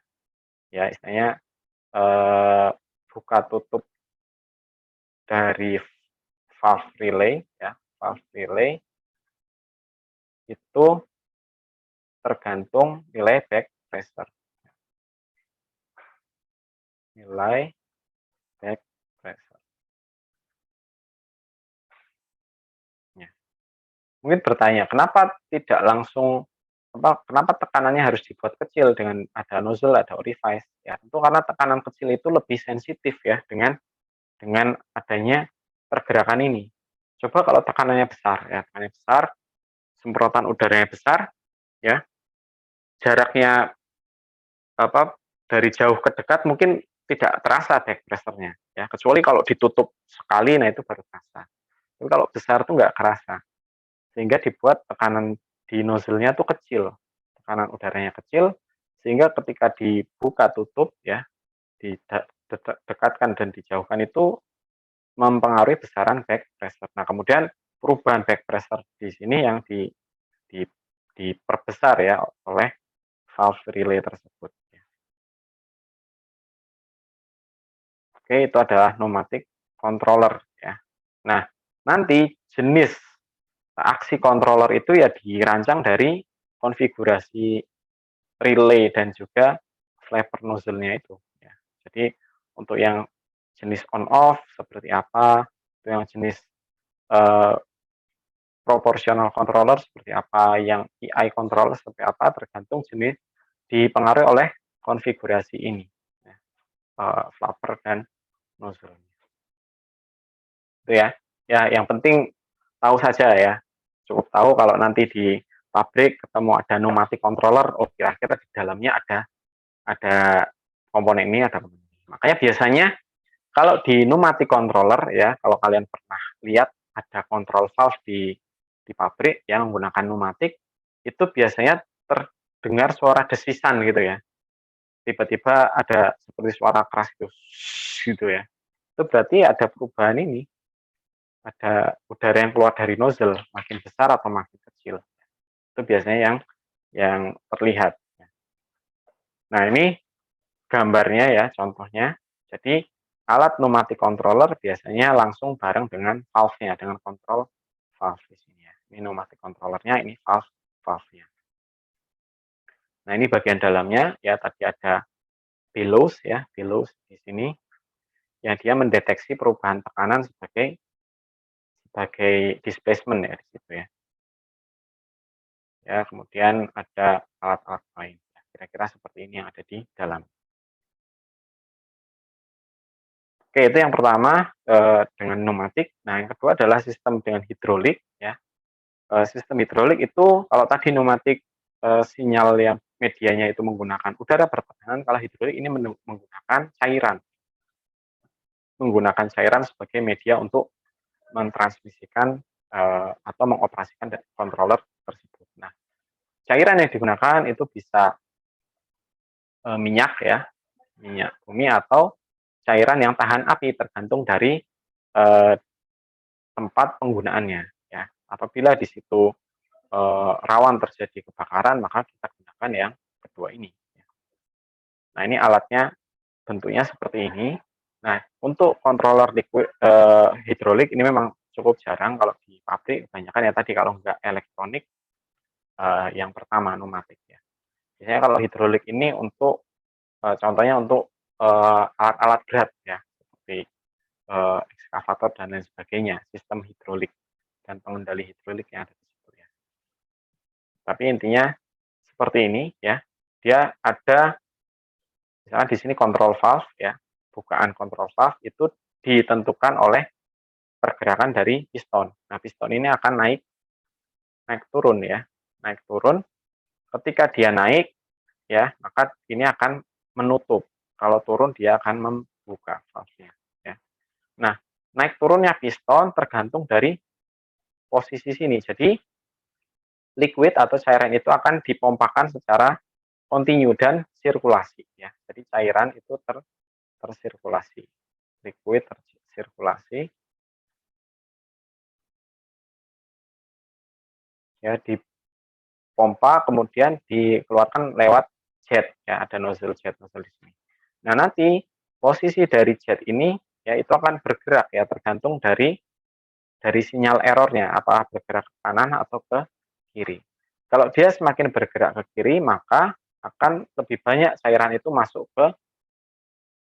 Ya, istilahnya eh, buka tutup dari valve relay ya, valve relay itu tergantung nilai back pressure. Nilai back pressure. Ya. Mungkin bertanya, kenapa tidak langsung kenapa tekanannya harus dibuat kecil dengan ada nozzle, ada orifice? Ya, tentu karena tekanan kecil itu lebih sensitif ya dengan adanya pergerakan ini. Coba kalau tekanannya besar ya, tekanannya besar, semprotan udaranya besar, ya jaraknya dari jauh ke dekat mungkin tidak terasa back pressure-nya ya, kecuali kalau ditutup sekali, nah itu baru terasa. Tapi kalau besar tuh nggak kerasa, sehingga dibuat tekanan di nozzle-nya tuh kecil, tekanan udaranya kecil, sehingga ketika dibuka tutup ya, didekatkan dan dijauhkan itu mempengaruhi besaran back pressure. Nah, kemudian perubahan back pressure di sini yang di diperbesar ya oleh valve relay tersebut. Oke, itu adalah pneumatic controller ya. Nah, nanti jenis aksi controller itu ya dirancang dari konfigurasi relay dan juga flapper nozzle-nya itu ya. Jadi untuk yang jenis on off seperti apa, itu yang jenis eh, proportional controller seperti apa, yang PI controller seperti apa, tergantung jenis, dipengaruhi oleh konfigurasi ini, ya, flapper dan nozzle. Itu ya. Ya, yang penting tahu saja ya. Cukup tahu kalau nanti di pabrik ketemu ada pneumatic controller, oh kira-kira di dalamnya ada komponen ini, ada komponen ini. Makanya biasanya kalau di pneumatic controller ya, kalau kalian pernah lihat ada control valve di pabrik yang menggunakan pneumatik, itu biasanya terdengar suara desisan gitu ya. Tiba-tiba ada seperti suara keras gitu ya. Itu berarti ada perubahan ini, ada udara yang keluar dari nozzle makin besar atau makin kecil. Itu biasanya yang terlihat. Nah, ini gambarnya ya, contohnya. Jadi alat pneumatic controller biasanya langsung bareng dengan valve-nya, dengan kontrol valve di sini ya. Ini pneumatic controllernya, ini valve-nya. Nah, ini bagian dalamnya ya, tadi ada bellows ya, bellows di sini yang dia mendeteksi perubahan tekanan sebagai displacement ya di situ ya. Ya, kemudian ada alat-alat lain. Kira-kira seperti ini yang ada di dalam. Oke, itu yang pertama dengan pneumatik. Nah, yang kedua adalah sistem dengan hidrolik ya. Sistem hidrolik itu kalau tadi pneumatik sinyal yang medianya itu menggunakan udara bertekanan, kalau hidrolik ini menggunakan cairan sebagai media untuk mentransmisikan atau mengoperasikan controller tersebut. Nah, cairan yang digunakan itu bisa minyak ya, minyak bumi atau cairan yang tahan api tergantung dari tempat penggunaannya ya. Apabila di situ rawan terjadi kebakaran, maka kita gunakan yang kedua ini. Nah, ini alatnya bentuknya seperti ini. Nah, untuk controller liquid hidrolik ini memang cukup jarang kalau di pabrik, kebanyakan ya tadi kalau enggak elektronik yang pertama pneumatik ya. Biasanya kalau hidrolik ini untuk contohnya untuk alat-alat berat ya, seperti ekskavator dan lain sebagainya, sistem hidrolik dan pengendali hidrolik yang ada di situ ya. Tapi intinya seperti ini ya. Dia ada misalnya di sini kontrol valve ya. Bukaan kontrol valve itu ditentukan oleh pergerakan dari piston. Nah, piston ini akan naik naik turun ya. Naik turun. Ketika dia naik ya, maka ini akan menutup. Kalau turun dia akan membuka valve-nya ya. Nah, naik turunnya piston tergantung dari posisi sini. Jadi liquid atau cairan itu akan dipompakan secara kontinu dan sirkulasi ya. Jadi cairan itu tersirkulasi. Liquid tersirkulasi ya, dipompa kemudian dikeluarkan lewat jet ya, ada nozzle nozzle di sini. Nah, nanti posisi dari jet ini ya itu akan bergerak ya, tergantung dari sinyal errornya, apa bergerak ke kanan atau ke kiri. Kalau dia semakin bergerak ke kiri, maka akan lebih banyak cairan itu masuk ke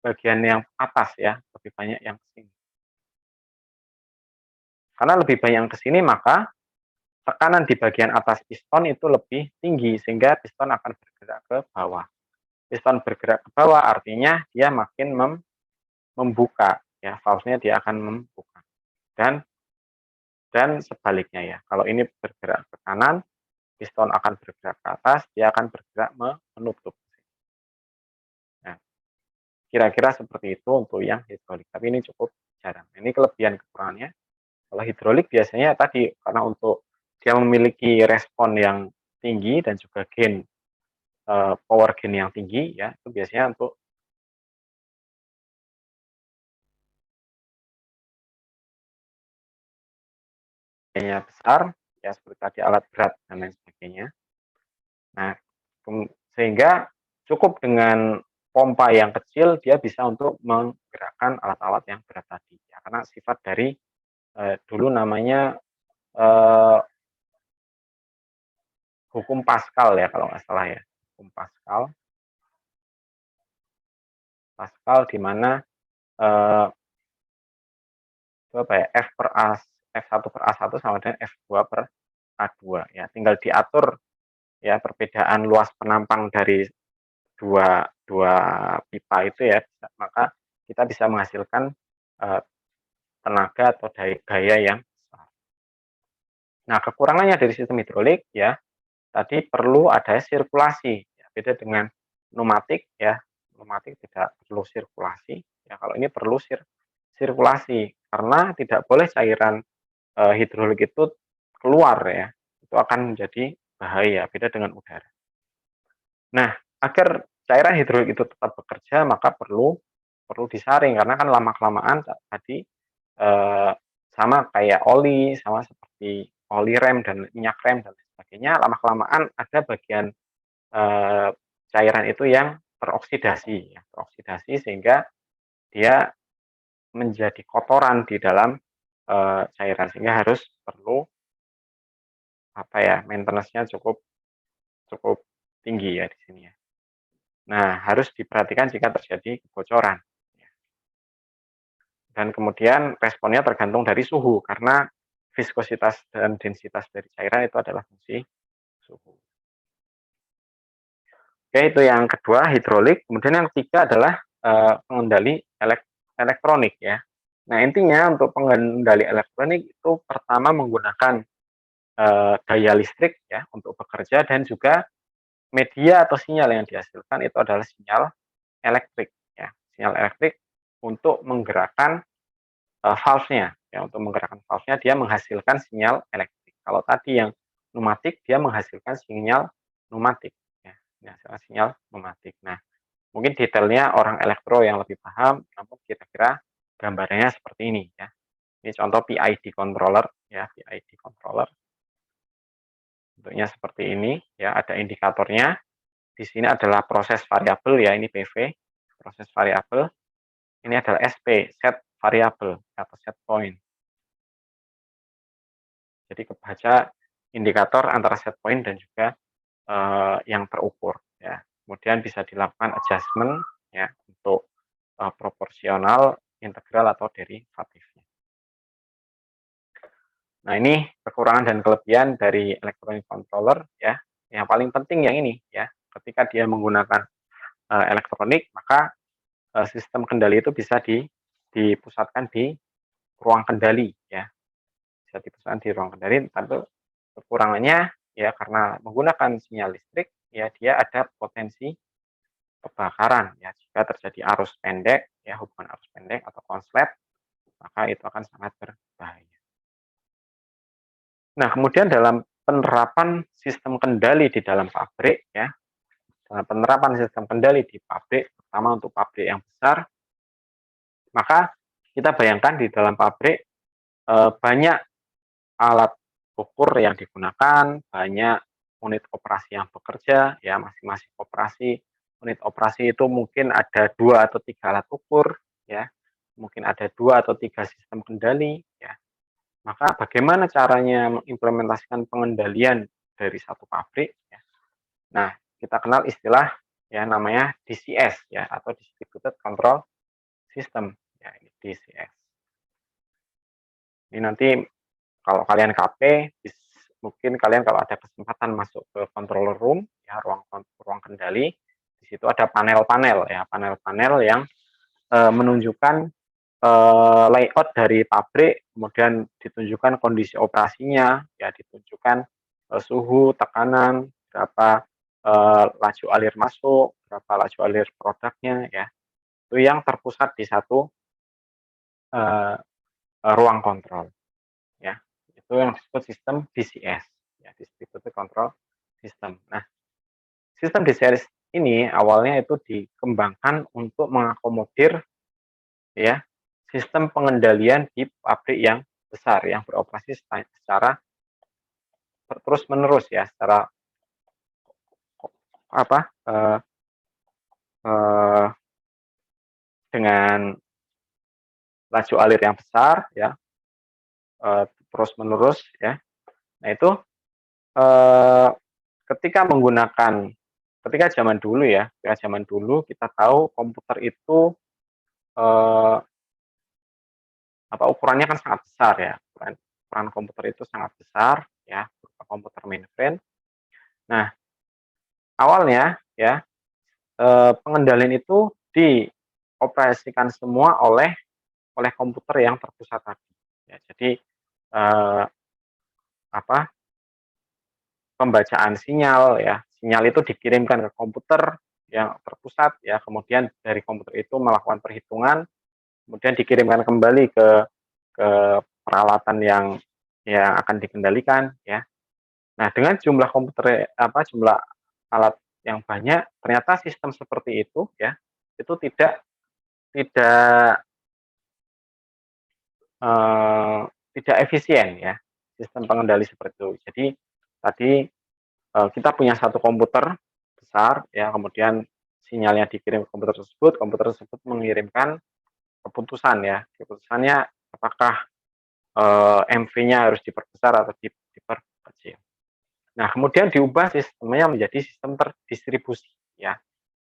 bagian yang atas ya, lebih banyak yang ke sini. Karena lebih banyak yang ke sini, maka tekanan di bagian atas piston itu lebih tinggi, sehingga piston akan bergerak ke bawah. Piston bergerak ke bawah artinya dia makin membuka, ya, valve-nya dia akan membuka. Dan sebaliknya ya, kalau ini bergerak ke kanan, piston akan bergerak ke atas, dia akan bergerak menutup. Nah, kira-kira seperti itu untuk yang hidrolik, tapi ini cukup jarang. Ini kelebihan kekurangannya. Kalau hidrolik biasanya tadi karena untuk dia memiliki respon yang tinggi dan juga gain power gain yang tinggi ya, itu biasanya untuk biayanya besar, ya seperti tadi alat berat dan lain sebagainya. Nah, sehingga cukup dengan pompa yang kecil dia bisa untuk menggerakkan alat-alat yang berat tadi. Ya, karena sifat dari dulu namanya hukum Pascal ya kalau nggak salah ya, hukum Pascal. Pascal di mana itu apa ya, F1 per A1 sama dengan F2 per A2 ya. Tinggal diatur ya perbedaan luas penampang dari dua dua pipa itu ya, maka kita bisa menghasilkan tenaga atau gaya yang besar. Nah, kekurangannya dari sistem hidrolik ya, tadi perlu ada sirkulasi. Ya, beda dengan pneumatik ya, pneumatik tidak perlu sirkulasi. Ya, kalau ini perlu sirkulasi karena tidak boleh cairan hidrolik itu keluar ya, itu akan menjadi bahaya. Beda dengan udara. Nah, agar cairan hidrolik itu tetap bekerja maka perlu disaring karena kan lama-kelamaan tadi sama kayak oli, sama seperti oli rem dan minyak rem dan sebagainya, lama-kelamaan ada bagian eee, cairan itu yang teroksidasi ya, teroksidasi sehingga dia menjadi kotoran di dalam cairan sehingga harus perlu apa ya, maintenance-nya cukup cukup tinggi ya di sini ya. Nah, harus diperhatikan jika terjadi kebocoran. Dan kemudian responnya tergantung dari suhu, karena viskositas dan densitas dari cairan itu adalah fungsi suhu. Oke, itu yang kedua hidrolik. Kemudian yang ketiga adalah pengendali elektronik ya. Nah, intinya untuk pengendali elektronik itu pertama menggunakan daya listrik ya untuk bekerja dan juga media atau sinyal yang dihasilkan itu adalah sinyal elektrik ya. Sinyal elektrik untuk menggerakkan valve-nya ya, untuk menggerakkan valve-nya dia menghasilkan sinyal elektrik. Kalau tadi yang pneumatik dia menghasilkan sinyal pneumatik ya, menghasilkan sinyal pneumatik. Nah, mungkin detailnya orang elektro yang lebih paham, namun kira-kira gambarannya seperti ini ya. Ini contoh PID controller ya, PID controller. Bentuknya seperti ini ya, ada indikatornya. Di sini adalah proses variabel ya, ini PV, proses variabel. Ini adalah SP, set variable atau set point. Jadi kebaca indikator antara set point dan juga yang terukur ya. Kemudian bisa dilakukan adjustment ya untuk proporsional, integral atau derivatifnya. Nah, ini kekurangan dan kelebihan dari electronic controller ya. Yang paling penting yang ini ya, ketika dia menggunakan elektronik maka sistem kendali itu bisa dipusatkan di ruang kendali ya. Bisa dipusatkan di ruang kendali, tentu kekurangannya ya karena menggunakan sinyal listrik ya dia ada potensi kebakaran ya jika terjadi arus pendek ya, hubungan arus pendek atau konslet maka itu akan sangat berbahaya. Nah, kemudian dalam penerapan sistem kendali di dalam pabrik ya, dalam penerapan sistem kendali di pabrik, terutama untuk pabrik yang besar, maka kita bayangkan di dalam pabrik banyak alat ukur yang digunakan, banyak unit operasi yang bekerja, ya masing-masing unit operasi itu mungkin ada 2 atau 3 alat ukur, ya, mungkin ada 2 atau 3 sistem kendali, ya. Maka bagaimana caranya mengimplementasikan pengendalian dari satu pabrik, ya. Nah, kita kenal istilah ya namanya DCS ya atau Distributed Control System, ya ini DCS. Ini nanti kalau kalian KP, mungkin kalian kalau ada kesempatan masuk ke controller room, ya ruang kendali, di situ ada panel-panel ya, panel-panel yang menunjukkan layout dari pabrik, kemudian ditunjukkan kondisi operasinya, ya ditunjukkan suhu, tekanan, berapa laju alir masuk, berapa laju alir produknya, ya itu yang terpusat di satu ruang kontrol. Ya, itu yang disebut sistem DCS, ya, Distributed Control System. Nah, sistem DCS ini awalnya itu dikembangkan untuk mengakomodir ya sistem pengendalian di pabrik yang besar yang beroperasi secara terus-menerus ya, secara apa, dengan laju alir yang besar ya, terus-menerus ya. Nah itu, ketika ketika zaman dulu ya, ketika zaman dulu kita tahu komputer itu, eee, ukurannya kan sangat besar ya, ukuran komputer itu sangat besar ya, berupa komputer mainframe. Nah, awalnya ya, pengendalian itu dioperasikan semua oleh komputer yang terpusat tadi. Ya, jadi eh, apa pembacaan sinyal ya, sinyal itu dikirimkan ke komputer yang terpusat ya, kemudian dari komputer itu melakukan perhitungan, kemudian dikirimkan kembali ke peralatan yang akan dikendalikan ya. Nah, dengan jumlah jumlah alat yang banyak, ternyata sistem seperti itu ya, itu tidak eh, tidak efisien ya, sistem pengendali seperti itu. Jadi tadi kita punya satu komputer besar ya, kemudian sinyalnya dikirim ke komputer tersebut mengirimkan keputusan ya, keputusannya apakah MV-nya harus diperbesar atau diperkecil. Nah, kemudian diubah sistemnya menjadi sistem terdistribusi ya.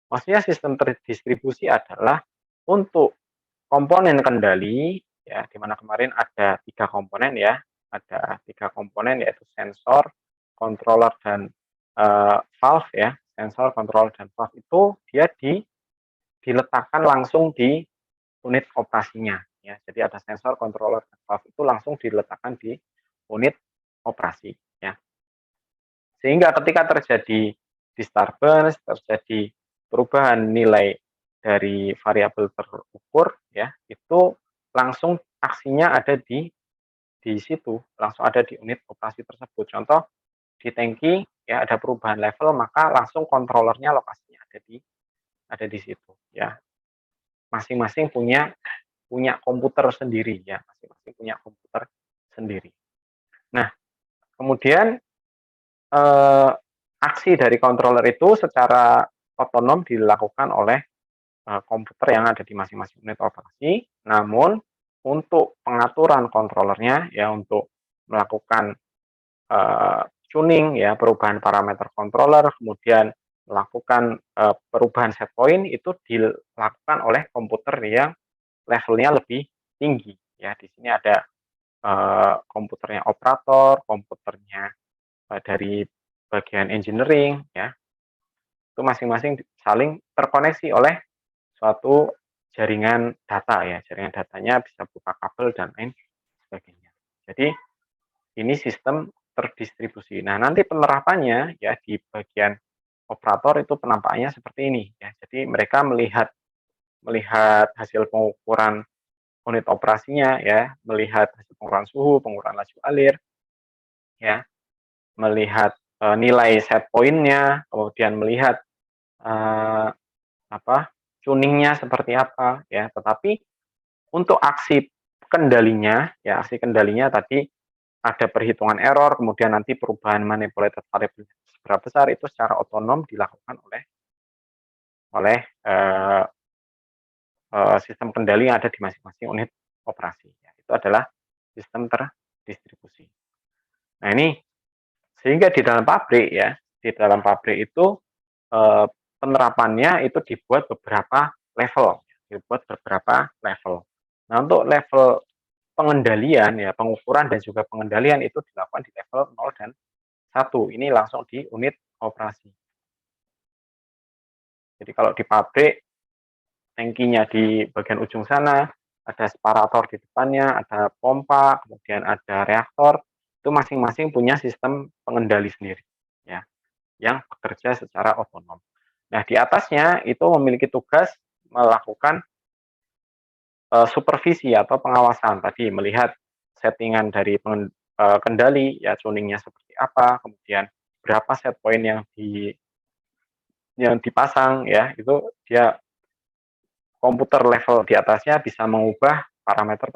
Maksudnya sistem terdistribusi adalah untuk komponen kendali ya, di mana kemarin ada 3 komponen ya, ada 3 komponen yaitu sensor, controller dan valve ya. Sensor, controller dan valve itu dia diletakkan langsung di unit operasinya ya. Jadi ada sensor, controller dan valve itu langsung diletakkan di unit operasi ya. Sehingga ketika terjadi disturbance, terjadi perubahan nilai dari variabel terukur ya, itu langsung aksinya ada di situ, langsung ada di unit operasi tersebut. Contoh di tangki ya ada perubahan level, maka langsung kontrolernya lokasinya ada di situ ya. Masing-masing punya punya komputer sendiri ya, masing-masing punya komputer sendiri. Nah, kemudian aksi dari controller itu secara otonom dilakukan oleh komputer yang ada di masing-masing unit operasi. Namun untuk pengaturan kontrolernya ya, untuk melakukan tuning ya, perubahan parameter controller, kemudian melakukan perubahan set point itu dilakukan oleh komputer yang levelnya lebih tinggi ya. Di sini ada komputernya operator, komputernya dari bagian engineering ya, itu masing-masing saling terkoneksi oleh suatu jaringan data ya, jaringan datanya bisa berupa kabel dan lain sebagainya. Jadi ini sistem terdistribusi. Nah, nanti penerapannya ya di bagian operator itu penampakannya seperti ini ya. Jadi mereka melihat melihat hasil pengukuran unit operasinya ya, melihat hasil pengukuran suhu, pengukuran laju alir ya, melihat nilai set point-nya, kemudian melihat uh, tuningnya seperti apa ya. Tetapi untuk aksi kendalinya ya, aksi kendalinya tadi ada perhitungan error, kemudian nanti perubahan manipulated variable seberapa besar itu secara otonom dilakukan oleh oleh uh, sistem kendali yang ada di masing-masing unit operasi ya. Itu adalah sistem terdistribusi. Nah, ini sehingga di dalam pabrik ya, di dalam pabrik itu penerapannya itu dibuat beberapa level, Nah, untuk level pengendalian ya, pengukuran dan juga pengendalian itu dilakukan di level 0 dan 1. Ini langsung di unit operasi. Jadi kalau di pabrik, tangkinya di bagian ujung sana, ada separator di depannya, ada pompa, kemudian ada reaktor, itu masing-masing punya sistem pengendali sendiri ya, yang bekerja secara otonom. Nah, di atasnya itu memiliki tugas melakukan supervisi atau pengawasan tadi, melihat settingan dari kendali ya, tuningnya seperti apa, kemudian berapa set point yang dipasang ya, itu dia komputer level di atasnya bisa mengubah parameter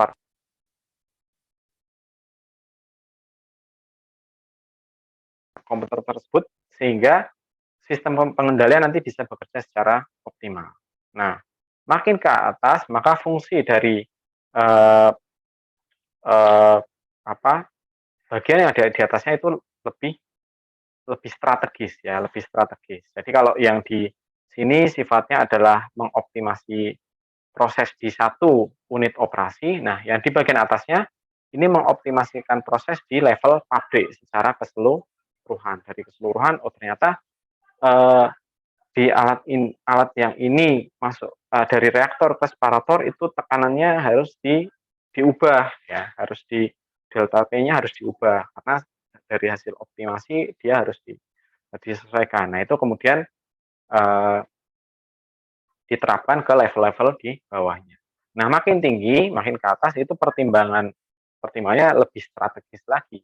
komputer tersebut sehingga sistem pengendalian nanti bisa bekerja secara optimal. Nah, makin ke atas maka fungsi dari eh, eh, apa bagian yang ada di atasnya itu lebih lebih strategis ya, lebih strategis. Jadi kalau yang di sini sifatnya adalah mengoptimasi proses di satu unit operasi. Nah, yang di bagian atasnya ini mengoptimasikan proses di level pabrik secara keseluruhan. Dari keseluruhan, oh ternyata eh, di alat yang ini masuk dari reaktor ke separator itu tekanannya harus diubah ya, harus di delta P-nya harus diubah karena dari hasil optimasi dia harus disesuaikan. Nah, itu kemudian eh, diterapkan ke level-level di bawahnya. Nah, makin tinggi, makin ke atas itu pertimbangannya lebih strategis lagi.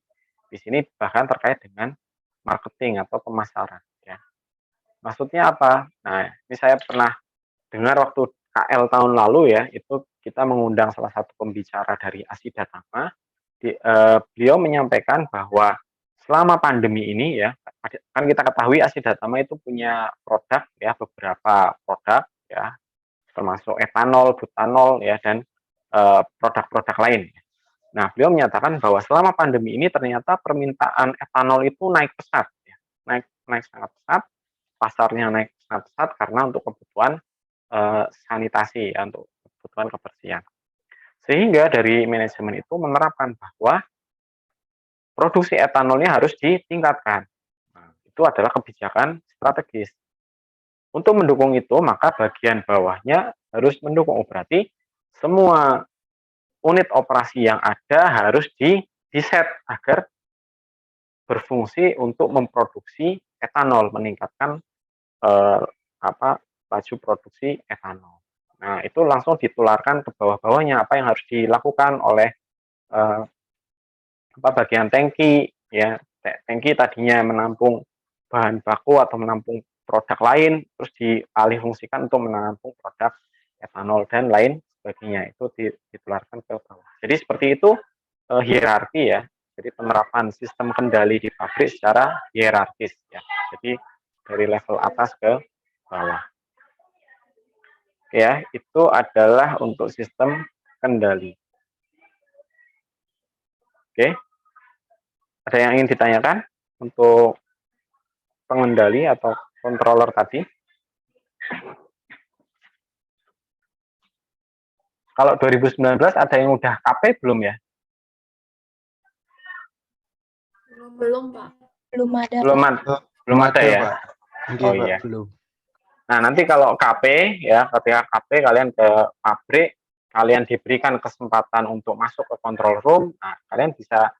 Di sini bahkan terkait dengan marketing atau pemasaran ya. Maksudnya apa? Nah, ini saya pernah dengar waktu KL tahun lalu ya, itu kita mengundang salah satu pembicara dari Asidatama. Beliau menyampaikan bahwa selama pandemi ini ya, kan kita ketahui Asidatama itu punya produk ya, beberapa produk ya, termasuk etanol, butanol ya, dan produk-produk lain. Nah, beliau menyatakan bahwa selama pandemi ini ternyata permintaan etanol itu naik pesat, ya. naik sangat pesat, pasarnya naik sangat pesat karena untuk kebutuhan sanitasi, ya, untuk kebutuhan kebersihan. Sehingga dari manajemen itu menerapkan bahwa produksi etanolnya harus ditingkatkan. Nah, itu adalah kebijakan strategis. Untuk mendukung itu, maka bagian bawahnya harus mendukung. Berarti semua unit operasi yang ada harus di-set agar berfungsi untuk memproduksi etanol, meningkatkan eh, laju produksi etanol. Nah, itu langsung ditularkan ke bawah-bawahnya apa yang harus dilakukan oleh eh, bagian tangki ya. Tangki tadinya menampung bahan baku atau menampung produk lain terus dialih fungsikan untuk menampung produk etanol dan lain sebagainya, itu ditularkan ke bawah. Jadi seperti itu hierarki ya. Jadi penerapan sistem kendali di pabrik secara hierarkis ya. Jadi dari level atas ke bawah. Ya, itu adalah untuk sistem kendali. Oke. Ada yang ingin ditanyakan untuk pengendali atau controller tadi? Kalau 2019 ada yang udah KP belum ya? Belum, Pak. Belum ada. Belum ada ya? Pak. Oh Pak, iya. belum. Nah, nanti kalau KP ya, ketika KP kalian ke pabrik, kalian diberikan kesempatan untuk masuk ke control room, nah kalian bisa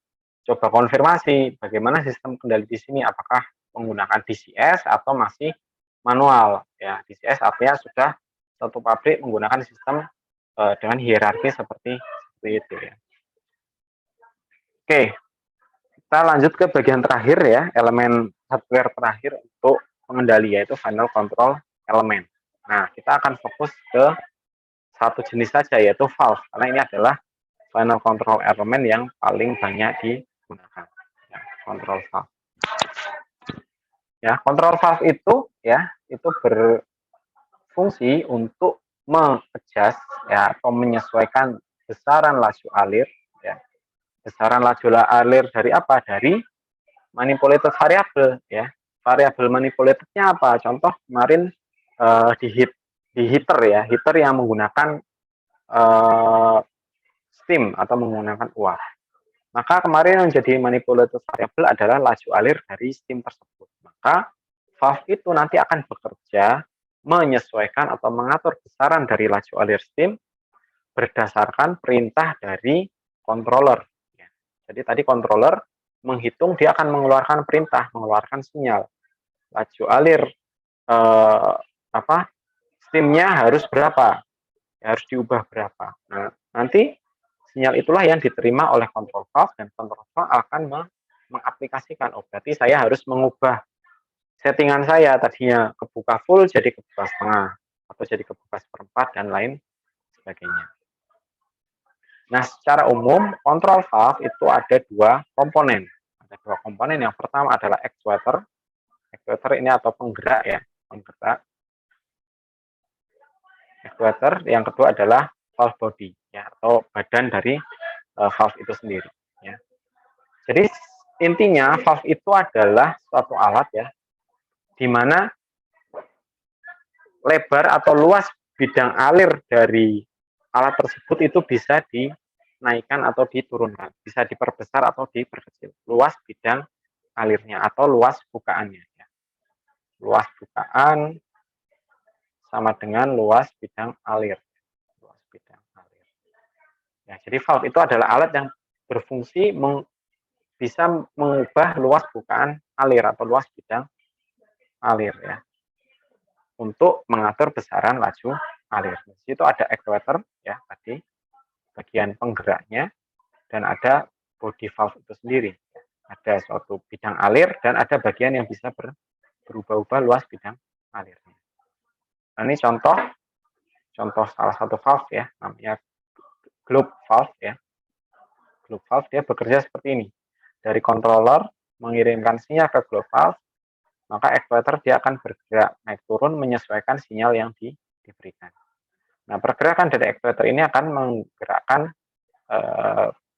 coba konfirmasi bagaimana sistem kendali di sini, apakah menggunakan DCS atau masih manual ya. DCS artinya sudah satu pabrik menggunakan sistem dengan hierarki seperti itu ya. Oke, kita lanjut ke bagian terakhir ya, elemen hardware terakhir untuk pengendali, yaitu final control element. Nah, kita akan fokus ke satu jenis saja, yaitu valve, karena ini adalah final control element yang paling banyak digunakan. Ya, control valve. Ya, control valve itu berfungsi untuk mengadjust ya, atau menyesuaikan besaran laju alir ya. Besaran laju alir dari apa? Dari manipulated variable ya. Variabel manipulatednya apa? Contoh kemarin di heater ya, heater yang menggunakan steam atau menggunakan uap. Maka kemarin yang jadi manipulated variable adalah laju alir dari steam tersebut. Maka valve itu nanti akan bekerja menyesuaikan atau mengatur besaran dari laju alir steam berdasarkan perintah dari controller. Jadi tadi controller menghitung, dia akan mengeluarkan perintah, mengeluarkan sinyal. Laju alir steamnya harus berapa? Ya, harus diubah berapa. Nah, nanti sinyal itulah yang diterima oleh control valve, dan control valve akan mengaplikasikan, oh berarti saya harus mengubah settingan saya tadinya kebuka full jadi kebuka setengah atau jadi kebuka seperempat dan lain sebagainya. Nah, secara umum control valve itu ada dua komponen. Ada dua komponen. Yang pertama adalah actuator. Actuator ini atau penggerak ya, penggerak. Actuator. Yang kedua adalah valve body ya, atau badan dari valve itu sendiri ya. Jadi intinya valve itu adalah suatu alat ya, di mana lebar atau luas bidang alir dari alat tersebut itu bisa dinaikkan atau diturunkan, bisa diperbesar atau diperkecil. Luas bidang alirnya atau luas bukaannya. Ya. Luas bukaan sama dengan luas bidang alir. Luas bidang alir. Ya, jadi valve itu adalah alat yang berfungsi bisa mengubah luas bukaan alir atau luas bidang alir ya, untuk mengatur besaran laju alir. Di situ ada actuator ya tadi, bagian penggeraknya, dan ada body valve itu sendiri. Ada suatu bidang alir dan ada bagian yang bisa berubah-ubah luas bidang alirnya. Nah, ini contoh salah satu valve ya, namanya globe valve ya. Globe valve dia bekerja seperti ini. Dari controller mengirimkan sinyal ke globe valve, maka actuator dia akan bergerak naik turun menyesuaikan sinyal yang diberikan. Nah, pergerakan dari actuator ini akan menggerakkan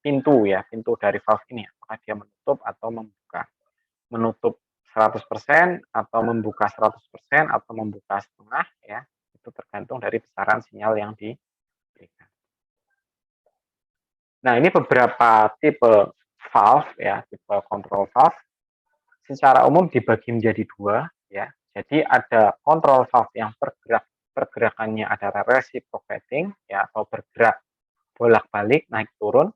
pintu ya, pintu dari valve ini, apakah dia menutup atau membuka. Menutup 100% atau membuka 100% atau membuka setengah ya, itu tergantung dari besaran sinyal yang diberikan. Nah, ini beberapa tipe valve ya, tipe control valve. Secara umum dibagi menjadi dua ya. Jadi ada control valve yang pergerakannya adalah reciprocating ya, atau bergerak bolak-balik naik turun.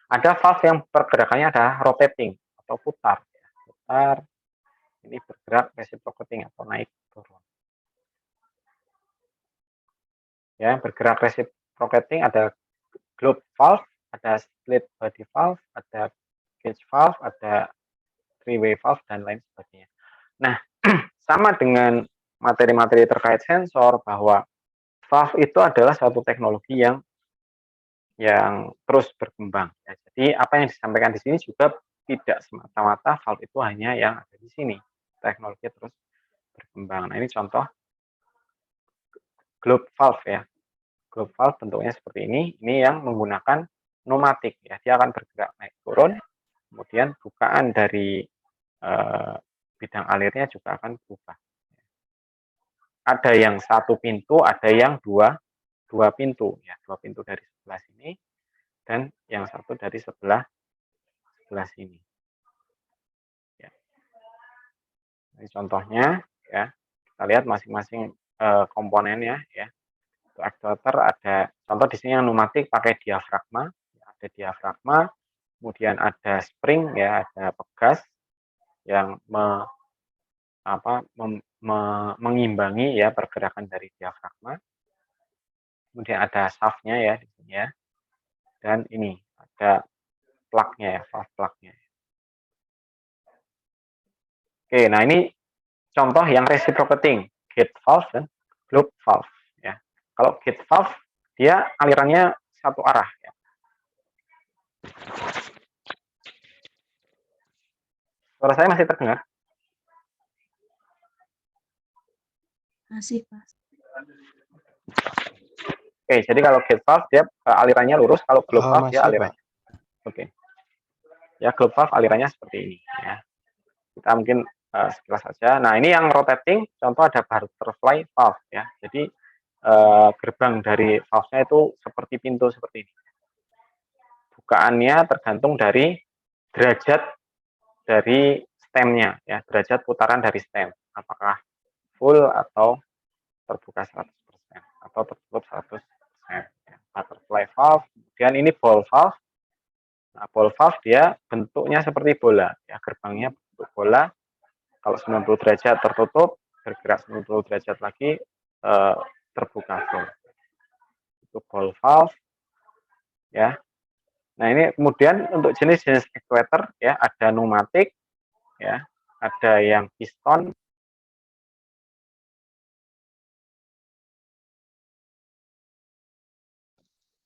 Ada valve yang pergerakannya adalah rotating atau putar ya. Putar ini bergerak reciprocating atau naik turun. Ya, bergerak reciprocating ada globe valve, ada split body valve, ada gauge valve, ada three-way valve, dan lain sebagainya. Nah, sama dengan materi-materi terkait sensor, bahwa valve itu adalah suatu teknologi yang terus berkembang. Ya, jadi apa yang disampaikan di sini juga tidak semata-mata valve itu hanya yang ada di sini. Teknologi terus berkembang. Nah, ini contoh globe valve ya. Globe valve bentuknya seperti ini. Ini yang menggunakan pneumatik ya. Dia akan bergerak naik turun. Kemudian bukaan dari bidang alirnya juga akan berubah. Ada yang satu pintu, ada yang dua pintu ya. Dua pintu dari sebelah sini dan yang satu dari sebelah sini. Ya. Ini contohnya ya. Kita lihat masing-masing komponennya ya. Untuk actuator ada contoh di sini yang pneumatik pakai diafragma, ada diafragma, kemudian ada spring ya, ada pegas yang mengimbangi ya pergerakan dari diafragma. Kemudian ada shaftnya ya di sini ya. Dan ini ada plug-nya ya, valve plug-nya. Oke, nah ini contoh yang reciprocating, gate valve dan globe valve ya. Kalau gate valve dia alirannya satu arah ya. Suara saya masih terdengar? Masih, Pak. Oke, jadi kalau gate valve dia alirannya lurus, kalau globe valve dia alirannya. Oke. Ya, globe valve alirannya seperti ini ya. Kita mungkin sekilas saja. Nah, ini yang rotating, contoh ada butterfly valve ya. Jadi gerbang dari valve-nya itu seperti pintu seperti ini. Bukaannya tergantung dari derajat dari stemnya ya, derajat putaran dari stem. Apakah full atau terbuka 100% atau tertutup 100%. Ya. Butterfly valve, kemudian ini ball valve. Nah, ball valve dia bentuknya seperti bola ya, gerbangnya bentuk bola. Kalau 90 derajat tertutup, bergerak 90 derajat lagi terbuka full. Itu ball valve ya. Nah, ini kemudian untuk jenis-jenis actuator ya, ada pneumatik ya, ada yang piston.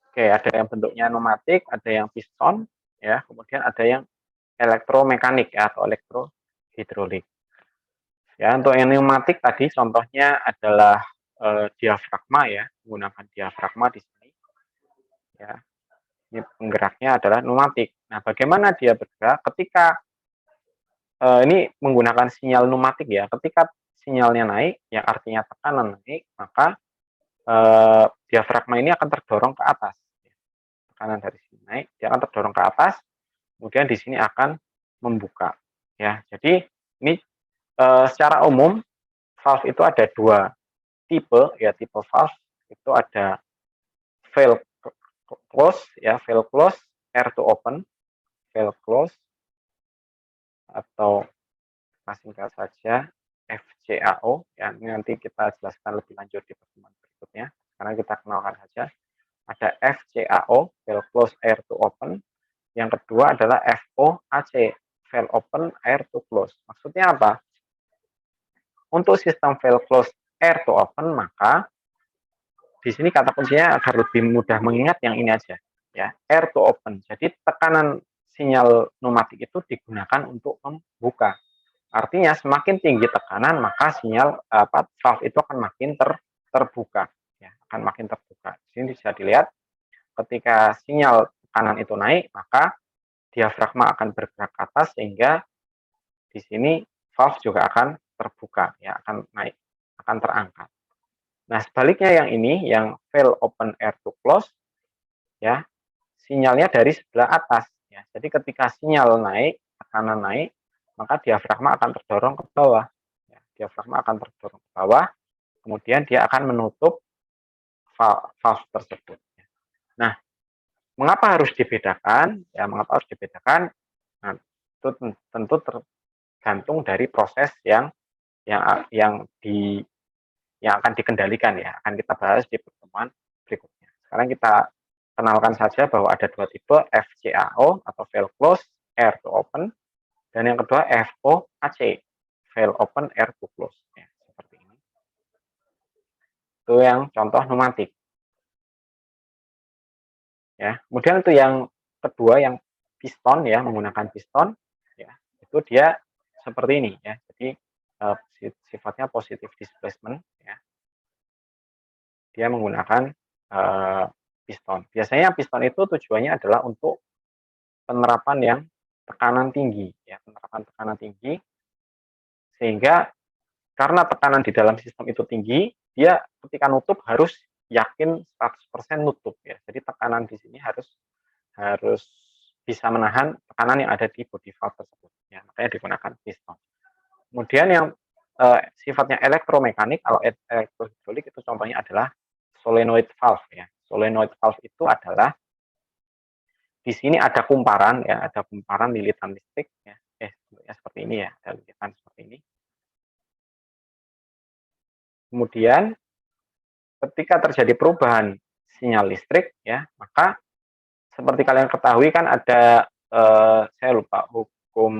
Oke, ada yang bentuknya pneumatik, ada yang piston ya, kemudian ada yang elektromekanik ya, atau elektrohidrolik. Ya, untuk yang pneumatik tadi contohnya adalah diafragma ya, menggunakan diafragma di sini. Ya, ini penggeraknya adalah pneumatik. Nah, bagaimana dia bergerak ketika ini menggunakan sinyal pneumatik ya. Ketika sinyalnya naik, yang artinya tekanan naik, maka diafragma ini akan terdorong ke atas. Tekanan dari sini naik, dia akan terdorong ke atas, kemudian di sini akan membuka. Ya, jadi ini secara umum valve itu ada dua tipe ya, tipe valve itu ada valve close ya, valve close, air to open, valve close, atau singkat saja FCAO ya. Ini nanti kita jelaskan lebih lanjut di pertemuan berikutnya. Sekarang kita kenalkan saja. Ada FCAO, valve close air to open. Yang kedua adalah FOAC, valve open air to close. Maksudnya apa? Untuk sistem valve close air to open, maka di sini kata kuncinya agar lebih mudah mengingat yang ini aja ya, air to open. Jadi tekanan sinyal pneumatik itu digunakan untuk membuka. Artinya semakin tinggi tekanan maka sinyal valve itu akan makin terbuka ya, akan makin terbuka. Di sini bisa dilihat ketika sinyal tekanan itu naik maka diafragma akan bergerak ke atas sehingga di sini valve juga akan terbuka ya, akan naik, akan terangkat. Nah, sebaliknya yang ini, yang valve open air to close, ya, sinyalnya dari sebelah atas. Ya. Jadi ketika sinyal naik, tekanan naik, maka diafragma akan terdorong ke bawah. Ya, diafragma akan terdorong ke bawah, kemudian dia akan menutup valve tersebut. Nah, mengapa harus dibedakan? Ya, mengapa harus dibedakan? Nah, itu tentu tergantung dari proses yang akan dikendalikan ya, akan kita bahas di pertemuan berikutnya. Sekarang kita kenalkan saja bahwa ada dua tipe, FCAO atau valve close air to open, dan yang kedua FOAC, valve open air to close. Ya, seperti ini. Itu yang contoh pneumatik. Ya, kemudian itu yang kedua yang piston ya, menggunakan piston ya, itu dia seperti ini ya. Jadi sifatnya positive displacement ya. Dia menggunakan piston. Biasanya piston itu tujuannya adalah untuk penerapan yang tekanan tinggi, ya, penerapan tekanan tinggi, sehingga karena tekanan di dalam sistem itu tinggi, dia ketika nutup harus yakin 100% nutup ya. Jadi tekanan di sini harus bisa menahan tekanan yang ada di body valve tersebut. Ya, makanya digunakan piston. Kemudian yang sifatnya elektromekanik, kalau elektrohidrolik itu contohnya adalah solenoid valve ya. Solenoid valve itu adalah di sini ada kumparan ya, ada kumparan lilitan listrik ya. Seperti ini ya, ada lilitan seperti ini. Kemudian ketika terjadi perubahan sinyal listrik ya, maka seperti kalian ketahui kan ada saya lupa hukum,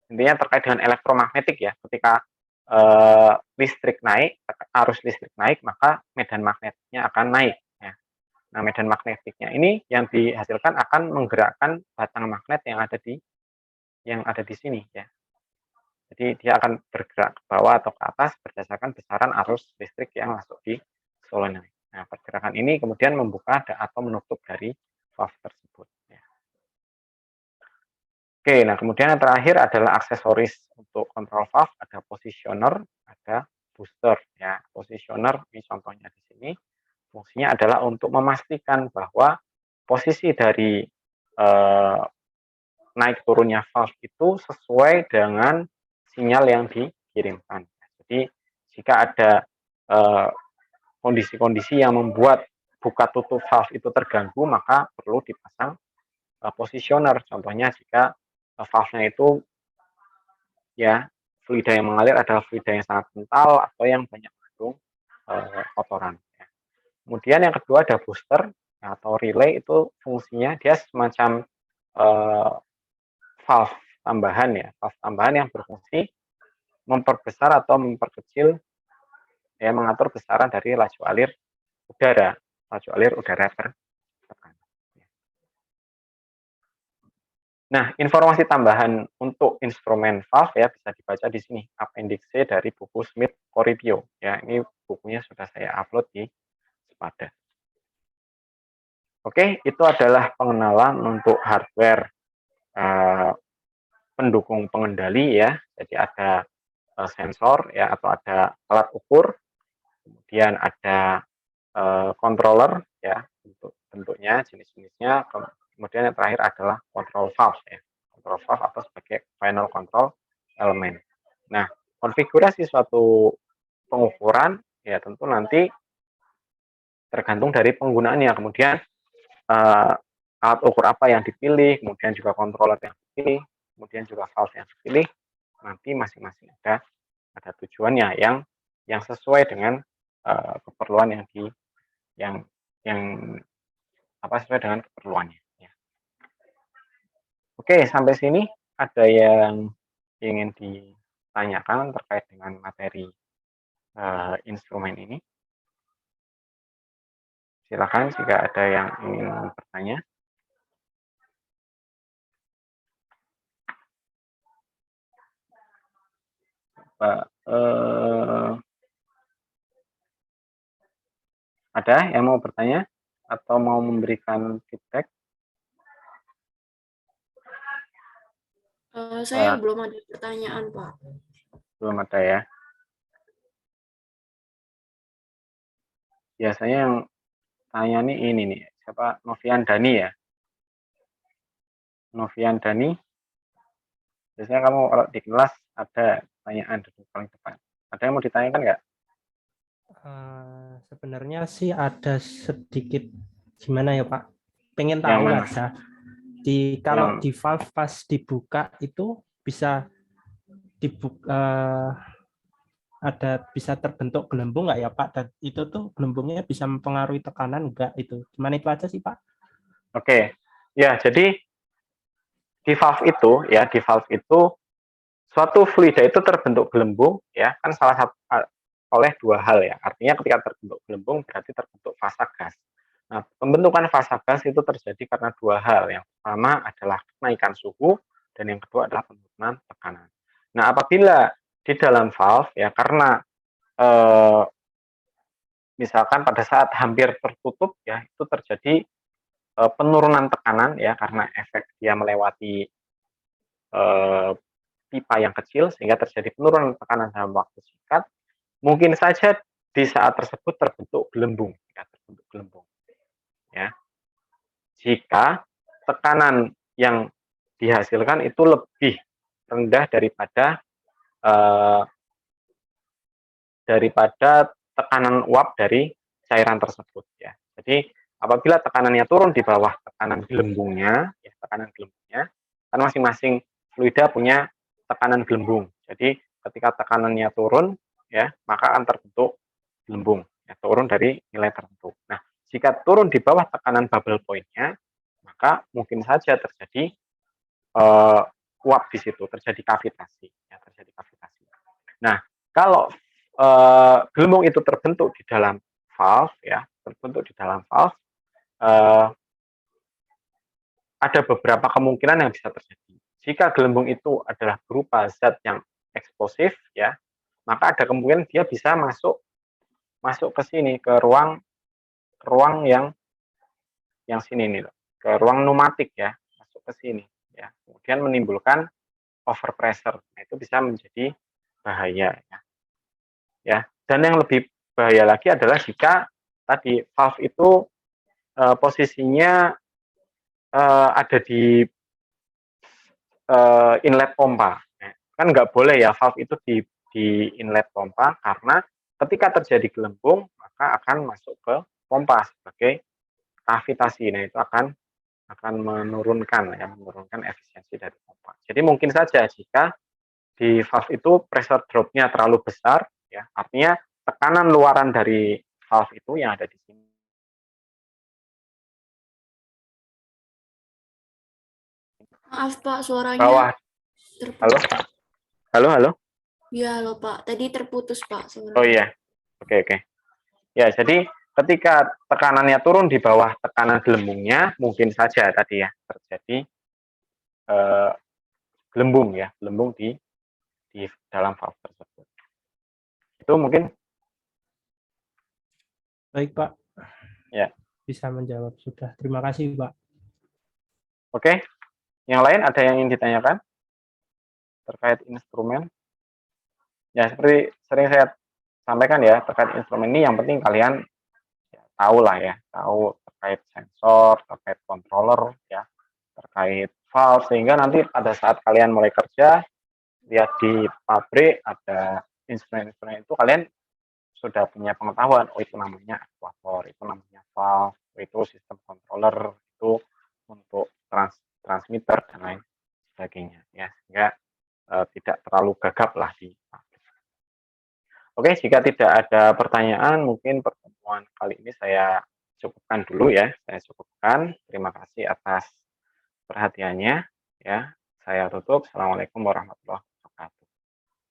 intinya terkait dengan elektromagnetik ya. Ketika listrik naik, arus listrik naik, maka medan magnetiknya akan naik ya. Nah, medan magnetiknya ini yang dihasilkan akan menggerakkan batang magnet yang ada di sini ya. Jadi dia akan bergerak ke bawah atau ke atas berdasarkan besaran arus listrik yang masuk di solenoid. Nah, pergerakan ini kemudian membuka atau menutup dari valve tersebut. Ya. Oke, nah kemudian yang terakhir adalah aksesoris untuk kontrol valve. Ada positioner, ada booster. Ya, positioner ini contohnya di sini. Fungsinya adalah untuk memastikan bahwa posisi dari naik turunnya valve itu sesuai dengan sinyal yang dikirimkan. Jadi jika ada kondisi-kondisi yang membuat buka tutup valve itu terganggu, maka perlu dipasang positioner. Contohnya jika valve-nya itu ya fluida yang mengalir adalah fluida yang sangat kental atau yang banyak mengandung kotoran. Ya. Kemudian yang kedua ada booster atau relay, itu fungsinya dia semacam valve tambahan ya, valve tambahan yang berfungsi memperbesar atau memperkecil ya, mengatur besaran dari laju alir udara per tekanan. Nah, informasi tambahan untuk instrumen valve ya bisa dibaca di sini, appendix C dari buku Smith Corripio. Ya, ini bukunya sudah saya upload di Sepada. Oke, itu adalah pengenalan untuk hardware pendukung pengendali ya. Jadi ada sensor ya atau ada alat ukur, kemudian ada controller ya bentuknya, jenis-jenisnya, kemudian yang terakhir adalah control valve ya. Control valve atau sebagai final control element. Nah, konfigurasi suatu pengukuran ya tentu nanti tergantung dari penggunaannya. Kemudian alat ukur apa yang dipilih, kemudian juga controller yang dipilih, kemudian juga valve yang dipilih, nanti masing-masing ada tujuannya yang sesuai dengan keperluan yang yang sesuai dengan keperluannya. Ya. Oke, sampai sini ada yang ingin ditanyakan terkait dengan materi instrumen ini? Silakan jika ada yang ingin bertanya. Pak, ada yang mau bertanya atau mau memberikan feedback? Saya belum ada pertanyaan, Pak. Belum ada ya. Biasanya yang tanya nih ini nih, siapa? Novian Dani ya? Novian Dani. Biasanya kamu kalau di kelas ada pertanyaan di paling depan. Ada yang mau ditanyakan nggak? Sebenarnya sih ada sedikit gimana ya Pak? Pengen Yang tahu mana? aja. Kalau di valve pas dibuka itu bisa dibuka ada bisa terbentuk gelembung nggak ya Pak? Dan itu tuh gelembungnya bisa mempengaruhi tekanan nggak itu? Cuman itu aja sih Pak. Oke. Ya, jadi di valve itu suatu fluida itu terbentuk gelembung ya kan salah satu oleh dua hal ya. Artinya ketika terbentuk gelembung berarti terbentuk fasa gas. Nah, pembentukan fasa gas itu terjadi karena dua hal. Yang pertama adalah kenaikan suhu dan yang kedua adalah penurunan tekanan. Nah, apabila di dalam valve ya karena misalkan pada saat hampir tertutup ya itu terjadi penurunan tekanan ya karena efek dia melewati pipa yang kecil sehingga terjadi penurunan tekanan dalam waktu singkat. Mungkin saja di saat tersebut terbentuk gelembung, ya. Jika tekanan yang dihasilkan itu lebih rendah daripada tekanan uap dari cairan tersebut, ya. Jadi apabila tekanannya turun di bawah tekanan gelembungnya, kan masing-masing fluida punya tekanan gelembung. Jadi ketika tekanannya turun, ya maka akan terbentuk gelembung, ya, turun dari nilai tertentu. Nah, jika turun di bawah tekanan bubble point-nya, maka mungkin saja terjadi uap di situ, terjadi kavitasi. Nah, kalau gelembung itu terbentuk di dalam valve, ada beberapa kemungkinan yang bisa terjadi. Jika gelembung itu adalah berupa zat yang eksplosif, ya, maka ada kemungkinan dia bisa masuk ke sini ke ruang yang sini nih, ke ruang pneumatik ya, masuk ke sini ya. Kemudian menimbulkan overpressure. Nah, itu bisa menjadi bahaya ya. Ya, dan yang lebih bahaya lagi adalah jika tadi valve itu posisinya ada di inlet pompa. Kan nggak boleh ya valve itu di inlet pompa karena ketika terjadi gelembung maka akan masuk ke pompa sebagai kavitasi. Nah, itu akan menurunkan efisiensi dari pompa. Jadi mungkin saja jika di valve itu pressure drop-nya terlalu besar ya, artinya tekanan luaran dari valve itu yang ada di sini. Maaf Pak, suaranya Bawah. terputus. Halo. Ya, halo Pak. Tadi terputus Pak suaranya. Oh iya. Oke. Ya, jadi ketika tekanannya turun di bawah tekanan gelembungnya, mungkin saja tadi ya terjadi gelembung ya, gelembung di dalam valve tersebut. Itu mungkin. Baik, Pak. Ya. Bisa menjawab sudah. Terima kasih, Pak. Oke. Yang lain ada yang ingin ditanyakan terkait instrumen? Ya, seperti sering saya sampaikan ya, terkait instrumen ini yang penting kalian ya, tahu lah ya, tahu terkait sensor, terkait controller ya, terkait valve, sehingga nanti pada saat kalian mulai kerja, lihat di pabrik ada instrumen-instrumen itu, kalian sudah punya pengetahuan, oh itu namanya aktuator, itu namanya valve, itu sistem controller, itu untuk transmitter dan lain sebagainya ya, sehingga tidak terlalu gagap lah di pabrik. Oke, jika tidak ada pertanyaan, mungkin pertemuan kali ini saya cukupkan dulu ya. Saya cukupkan. Terima kasih atas perhatiannya. Ya, saya tutup. Assalamualaikum warahmatullahi wabarakatuh.